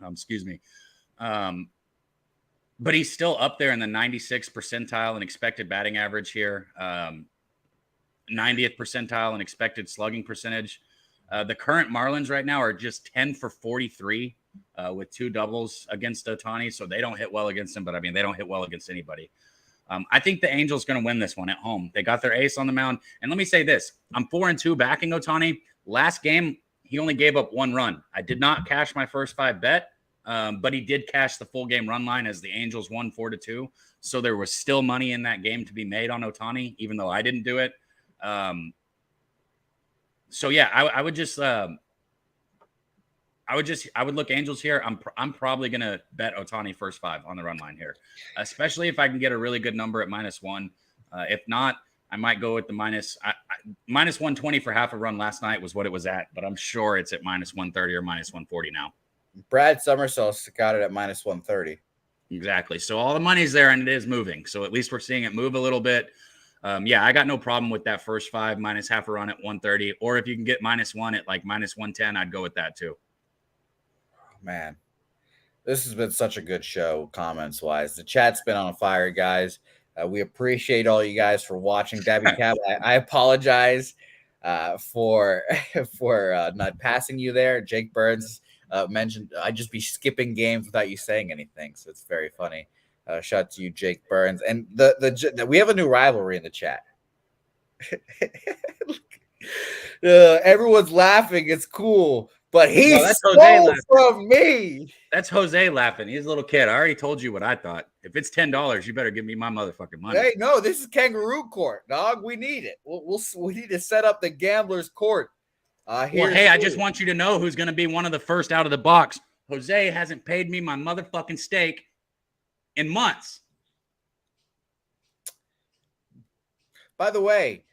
But he's still up there in the 96th percentile in expected batting average here. 90th percentile in expected slugging percentage. The current Marlins right now are just 10 for 43 with 2 doubles against Ohtani. So they don't hit well against him, but I mean, they don't hit well against anybody. I think the Angels going to win this one at home. They got their ace on the mound. And let me say this. I'm 4-2 backing Ohtani. Last game, he only gave up 1 run. I did not cash my first 5 bet, but he did cash the full game run line as the Angels won 4-2. So there was still money in that game to be made on Ohtani, even though I didn't do it. So yeah, I would look Angels here. I'm probably going to bet Ohtani first 5 on the run line here, especially if I can get a really good number at -1. If not, I might go with the -120 for half a run last night was what it was at, but I'm sure it's at -130 or -140 now.
Brad Summersel's got it at -130.
Exactly. So all the money's there and it is moving. So at least we're seeing it move a little bit. Yeah, I got no problem with that first 5 minus half a run at 130. Or if you can get -1 at like -110, I'd go with that too.
Man, this has been such a good show comments wise. The chat's been on fire, guys. We appreciate all you guys for watching. Dabby Cab, I apologize for not passing you there. Jake Burns mentioned I'd just be skipping games without you saying anything, so it's very funny. Shout out to you, Jake Burns, and we have a new rivalry in the chat. Everyone's laughing. It's cool. But he stole from me.
That's Jose laughing. He's a little kid. I already told you what I thought. If it's $10, you better give me my motherfucking money.
Hey, no, this is Kangaroo Court, dog. We need it. We need to set up the Gambler's Court.
Hey, I just want you to know who's going to be one of the first out of the box. Jose hasn't paid me my motherfucking steak in months.
By the way,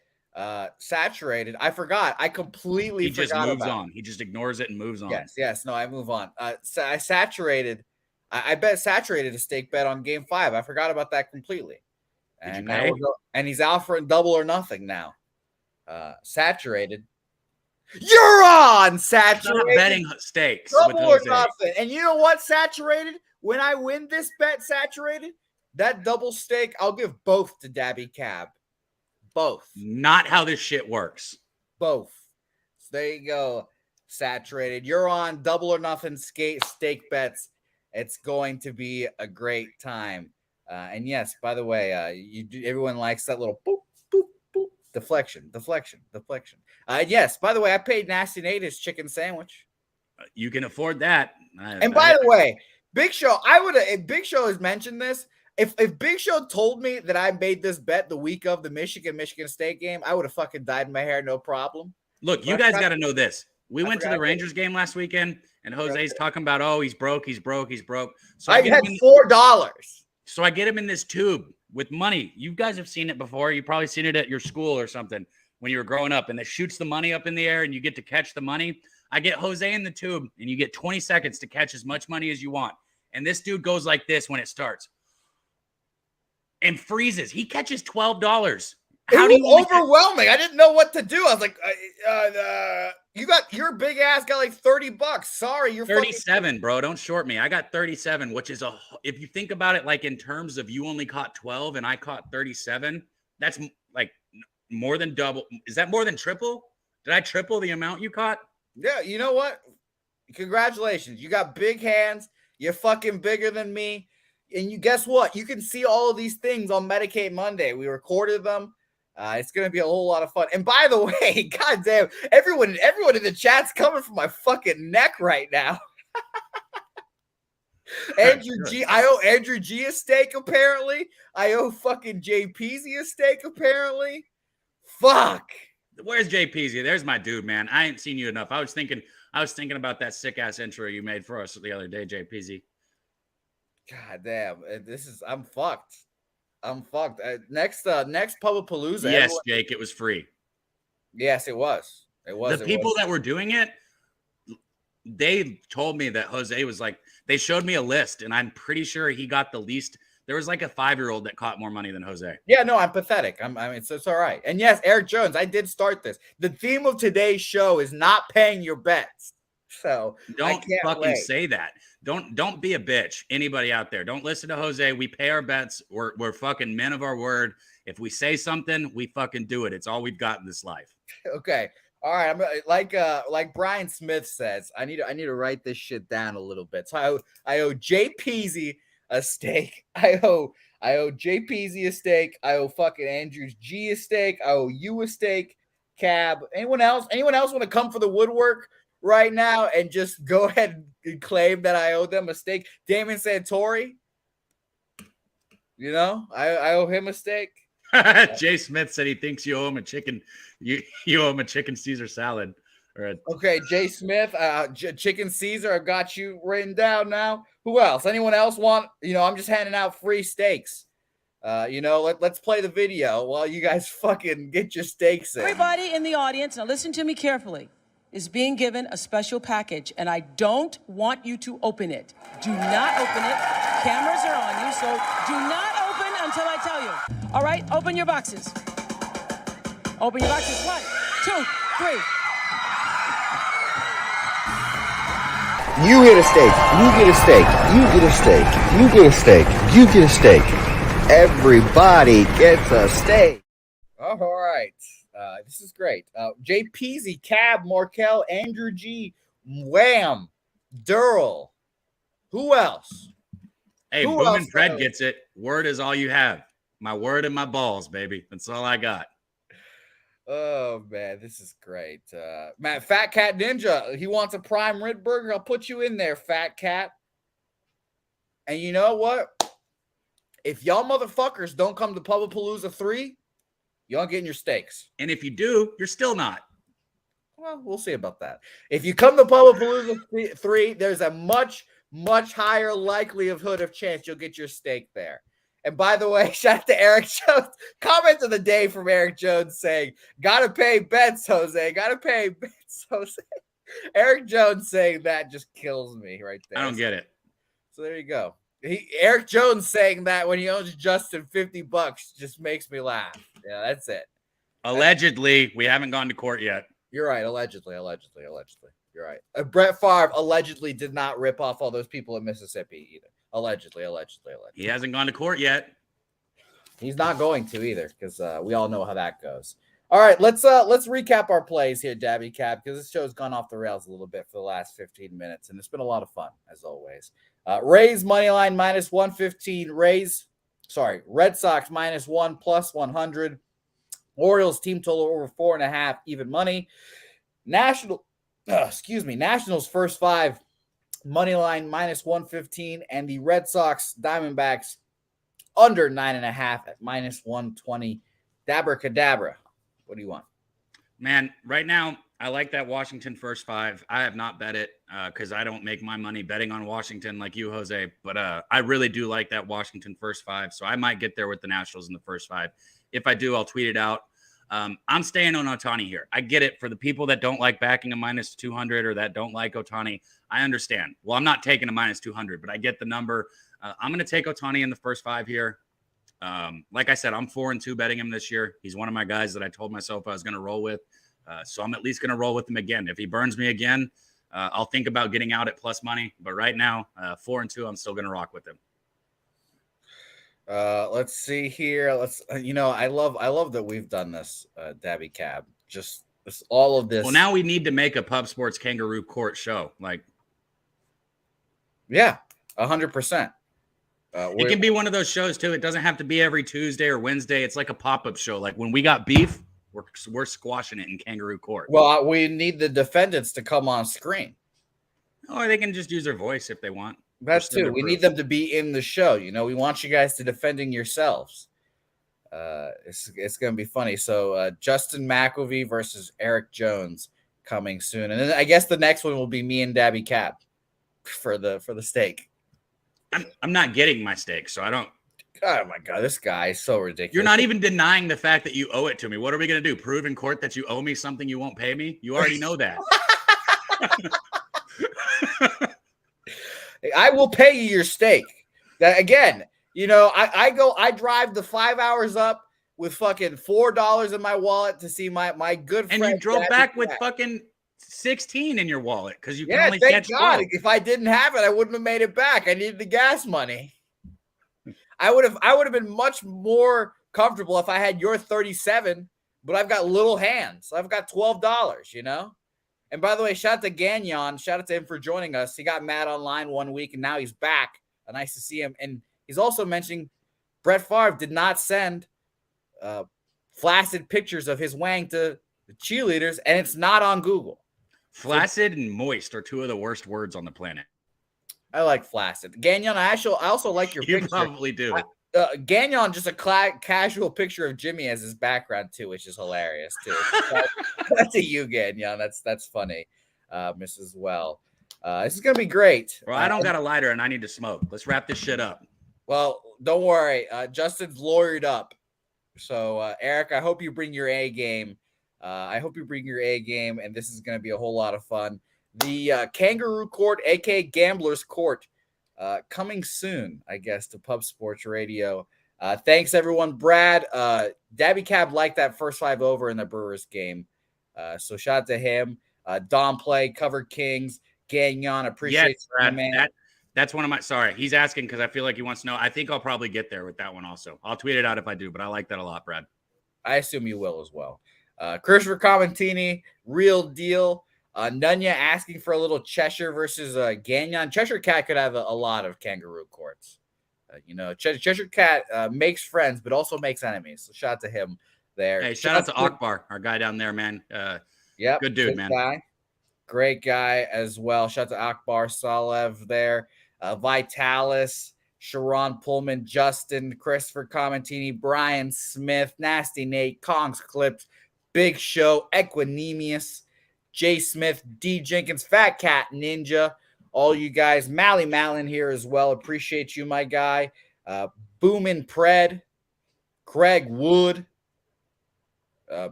saturated. I forgot. I completely forgot.
He just moves on. He just ignores it and moves on.
Yes. No, I move on. I saturated. I bet saturated a stake bet on Game 5. I forgot about that completely. And now and he's out for a double or nothing now. Saturated. You're on saturated.
Not betting stakes.
Double or nothing. And you know what? Saturated. When I win this bet, saturated, that double stake, I'll give both to Dabby Cab. Both.
Not how this shit works.
Both. So there you go. Saturated. You're on double or nothing stake bets. It's going to be a great time. And yes, by the way, everyone likes that little boop, boop, boop. Deflection. Yes, by the way, I paid Nasty Nate his chicken sandwich.
You can afford that.
And by the way, Big Show, if Big Show has mentioned this, if Big Show told me that I made this bet the week of the Michigan State game, I would have fucking dyed my hair, no problem.
Look, you guys got to know this. We went to the Rangers game last weekend, and Jose's talking about, he's broke. So
I had $4.
So I get him in this tube with money. You guys have seen it before. You've probably seen it at your school or something when you were growing up, and it shoots the money up in the air and you get to catch the money. I get Jose in the tube and you get 20 seconds to catch as much money as you want. And this dude goes like this when it starts and freezes. He catches $12.
How do you overwhelming? I didn't know what to do. I was like, you got your big ass got like $30. Sorry, you're
37, bro. Don't short me. I got 37, which is if you think about it, like in terms of you only caught 12 and I caught 37, that's like more than double. Is that more than triple? Did I triple the amount you caught?
Yeah, you know what? Congratulations. You got big hands. You're fucking bigger than me. And you guess what? You can see all of these things on Medicaid Monday. We recorded them. It's going to be a whole lot of fun. And by the way, goddamn, everyone in the chat's coming for my fucking neck right now. Andrew G. I owe Andrew G a steak, apparently. I owe fucking JPZ a steak, apparently. Fuck.
Where's JPZ? There's my dude, man. I ain't seen you enough. I was thinking about that sick ass intro you made for us the other day, JPZ.
God damn, I'm fucked. I'm fucked. Next Pubblepalooza.
Yes, Jake, it was free.
Yes, it was. The
people that were doing it, they told me that Jose was like, they showed me a list, and I'm pretty sure he got the least. There was like a 5-year-old that caught more money than Jose.
Yeah, no, I'm pathetic. I mean, it's all right. And yes, Eric Jones, I did start this. The theme of today's show is not paying your bets. So
don't fucking say that. Don't be a bitch. Anybody out there, don't listen to Jose. We pay our bets. We're fucking men of our word. If we say something, we fucking do it. It's all we've got in this life.
Okay. All right. I'm like Brian Smith says, I need to write this shit down a little bit. So I owe JPZ a steak. I owe JPZ a steak. I owe fucking Andrew G a steak. I owe you a steak. Cab. Anyone else want to come for the woodwork right now and just go ahead and claim that I owe them a steak? Damon Santori, I owe him a steak.
Jay Smith said he thinks you owe him a chicken. You owe him a chicken Caesar salad.
Okay, Jay Smith, chicken Caesar. I got you written down now. Who else? Anyone else want? I'm just handing out free steaks. Let's play the video while you guys fucking get your steaks in.
Everybody in the audience, now listen to me carefully, is being given a special package, and I don't want you to open it. Do not open it. Cameras are on you, so do not open until I tell you. All right, open your boxes. Open your boxes. 1, 2, 3.
You get a steak. You get a steak. You get a steak. You get a steak. You get a steak. Everybody gets a steak.
All right. This is great. JPZ, Cab, Markel, Andrew G, Wham, Durrell. Who else?
Hey, Boom Fred gets it. Word is all you have. My word and my balls, baby. That's all I got.
Oh, man, this is great. Matt, Fat Cat Ninja, he wants a prime rib burger. I'll put you in there, Fat Cat. And you know what? If y'all motherfuckers don't come to Pubblepalooza 3, you aren't getting your steaks.
And if you do, you're still not.
Well, we'll see about that. If you come to Pubblepalooza 3, there's a much, much higher likelihood of chance you'll get your steak there. And by the way, shout out to Eric Jones. Comment of the day from Eric Jones saying, gotta pay bets, Jose. Gotta pay bets, Jose. Eric Jones saying that just kills me right there.
I don't get it.
So there you go. Eric Jones saying that when he owes Justin $50 just makes me laugh. Yeah, that's it.
Allegedly, we haven't gone to court yet.
You're right. Allegedly. You're right. Brett Favre allegedly did not rip off all those people in Mississippi either. Allegedly.
He hasn't gone to court yet.
He's not going to either because we all know how that goes. All right, let's recap our plays here, Dabby Cab, because this show's gone off the rails a little bit for the last 15 minutes, and it's been a lot of fun as always. Rays money line minus 115. Red Sox minus 1 plus 100. Orioles team total over 4.5 even money. Nationals first 5 money line minus 115, and the Red Sox Diamondbacks under 9.5 at minus 120. Dabra Cadabra. What do you want?
Man, right now I like that Washington first 5. I have not bet it because I don't make my money betting on Washington like you, Jose. But I really do like that Washington first 5. So I might get there with the Nationals in the first 5. If I do, I'll tweet it out. I'm staying on Ohtani here. I get it. For the people that don't like backing a minus 200 or that don't like Ohtani, I understand. Well, I'm not taking a minus 200, but I get the number. I'm going to take Ohtani in the first 5 here. Like I said, I'm 4-2 betting him this year. He's one of my guys that I told myself I was going to roll with. So I'm at least going to roll with him again. If he burns me again, I'll think about getting out at plus money. But right now, 4-2, I'm still going to rock with him.
Let's see here. I love that we've done this, Dabby Cab. Just all of this.
Well, now we need to make a Pub Sports Kangaroo Court show.
Yeah, 100%.
It can be one of those shows too. It doesn't have to be every Tuesday or Wednesday. It's like a pop-up show. Like when we got beef, we're squashing it in Kangaroo Court.
Well, we need the defendants to come on screen.
Or they can just use their voice if they want.
That's too. We need them to be in the show. We want you guys to defending yourselves. It's going to be funny. So Justin McElvey versus Eric Jones coming soon, and then I guess the next one will be me and Dabby Cap for the steak.
I'm not getting my steak, so I don't.
Oh my God, this guy is so ridiculous.
You're not even denying the fact that you owe it to me. What are we going to do? Prove in court that you owe me something you won't pay me? You already know that.
I will pay you your steak. That again, I drive the 5 hours up with fucking $4 in my wallet to see my good friend.
And you drove back with fucking 16 in your wallet because you can only catch
God.
12.
If I didn't have it, I wouldn't have made it back. I needed the gas money. I would have been much more comfortable if I had your 37, but I've got little hands. I've got $12, And by the way, shout out to Gagnon. Shout out to him for joining us. He got mad online 1 week, and now he's back. Nice to see him. And he's also mentioning Brett Favre did not send flaccid pictures of his wang to the cheerleaders, and it's not on Google.
Flaccid and moist are two of the worst words on the planet.
I like flaccid. Gagnon, I also like your picture.
You probably do.
Gagnon, just a casual picture of Jimmy as his background too, which is hilarious too. That's a you, Gagnon. That's funny. As well. This is gonna be great.
Well, I don't got a lighter and I need to smoke. Let's wrap this shit up.
Well, don't worry. Justin's lawyered up. So Eric, I hope you bring your A game. And this is gonna be a whole lot of fun. The Kangaroo Court, aka Gamblers Court. Coming soon, I guess, to Pub Sports Radio. Thanks, everyone. Brad, Dabby Cab liked that first 5 over in the Brewers game. So shout out to him. Dom Play, Cover Kings, Gagnon, appreciate
Brad,
you, man.
That's one of my – sorry, he's asking because I feel like he wants to know. I think I'll probably get there with that one also. I'll tweet it out if I do, but I like that a lot, Brad.
I assume you will as well. Christopher Commentini, real deal. Nunya asking for a little Cheshire versus Gagnon. Cheshire Cat could have a lot of Kangaroo Courts. Cheshire Cat makes friends, but also makes enemies. So shout out to him there.
Hey, shout out to Akbar, our guy down there, man.
Yep,
good dude, man.
Guy. Great guy as well. Shout out to Akbar Salev there. Vitalis, Sharon Pullman, Justin, Christopher Commentini, Brian Smith, Nasty Nate, Kongs Clips, Big Show, Equanimous, Jay Smith, D. Jenkins, Fat Cat Ninja, all you guys, Mally Malin here as well. Appreciate you, my guy. Boomin' Pred, Craig Wood.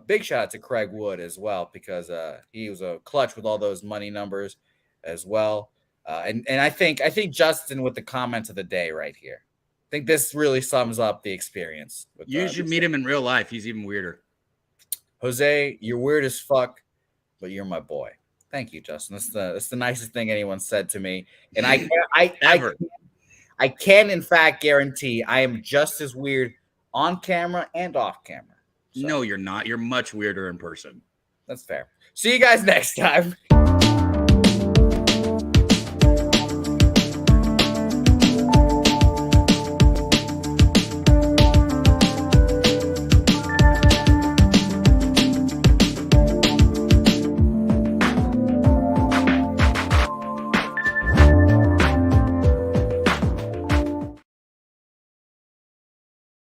Big shout out to Craig Wood as well because he was a clutch with all those money numbers as well. And I think Justin with the comments of the day right here. I think this really sums up the experience.
You should meet him in real life. He's even weirder.
Jose, you're weird as fuck. But you're my boy. Thank you, Justin. That's the nicest thing anyone said to me. And I can in fact guarantee I am just as weird on camera and off camera.
So, no, you're not. You're much weirder in person.
That's fair. See you guys next time.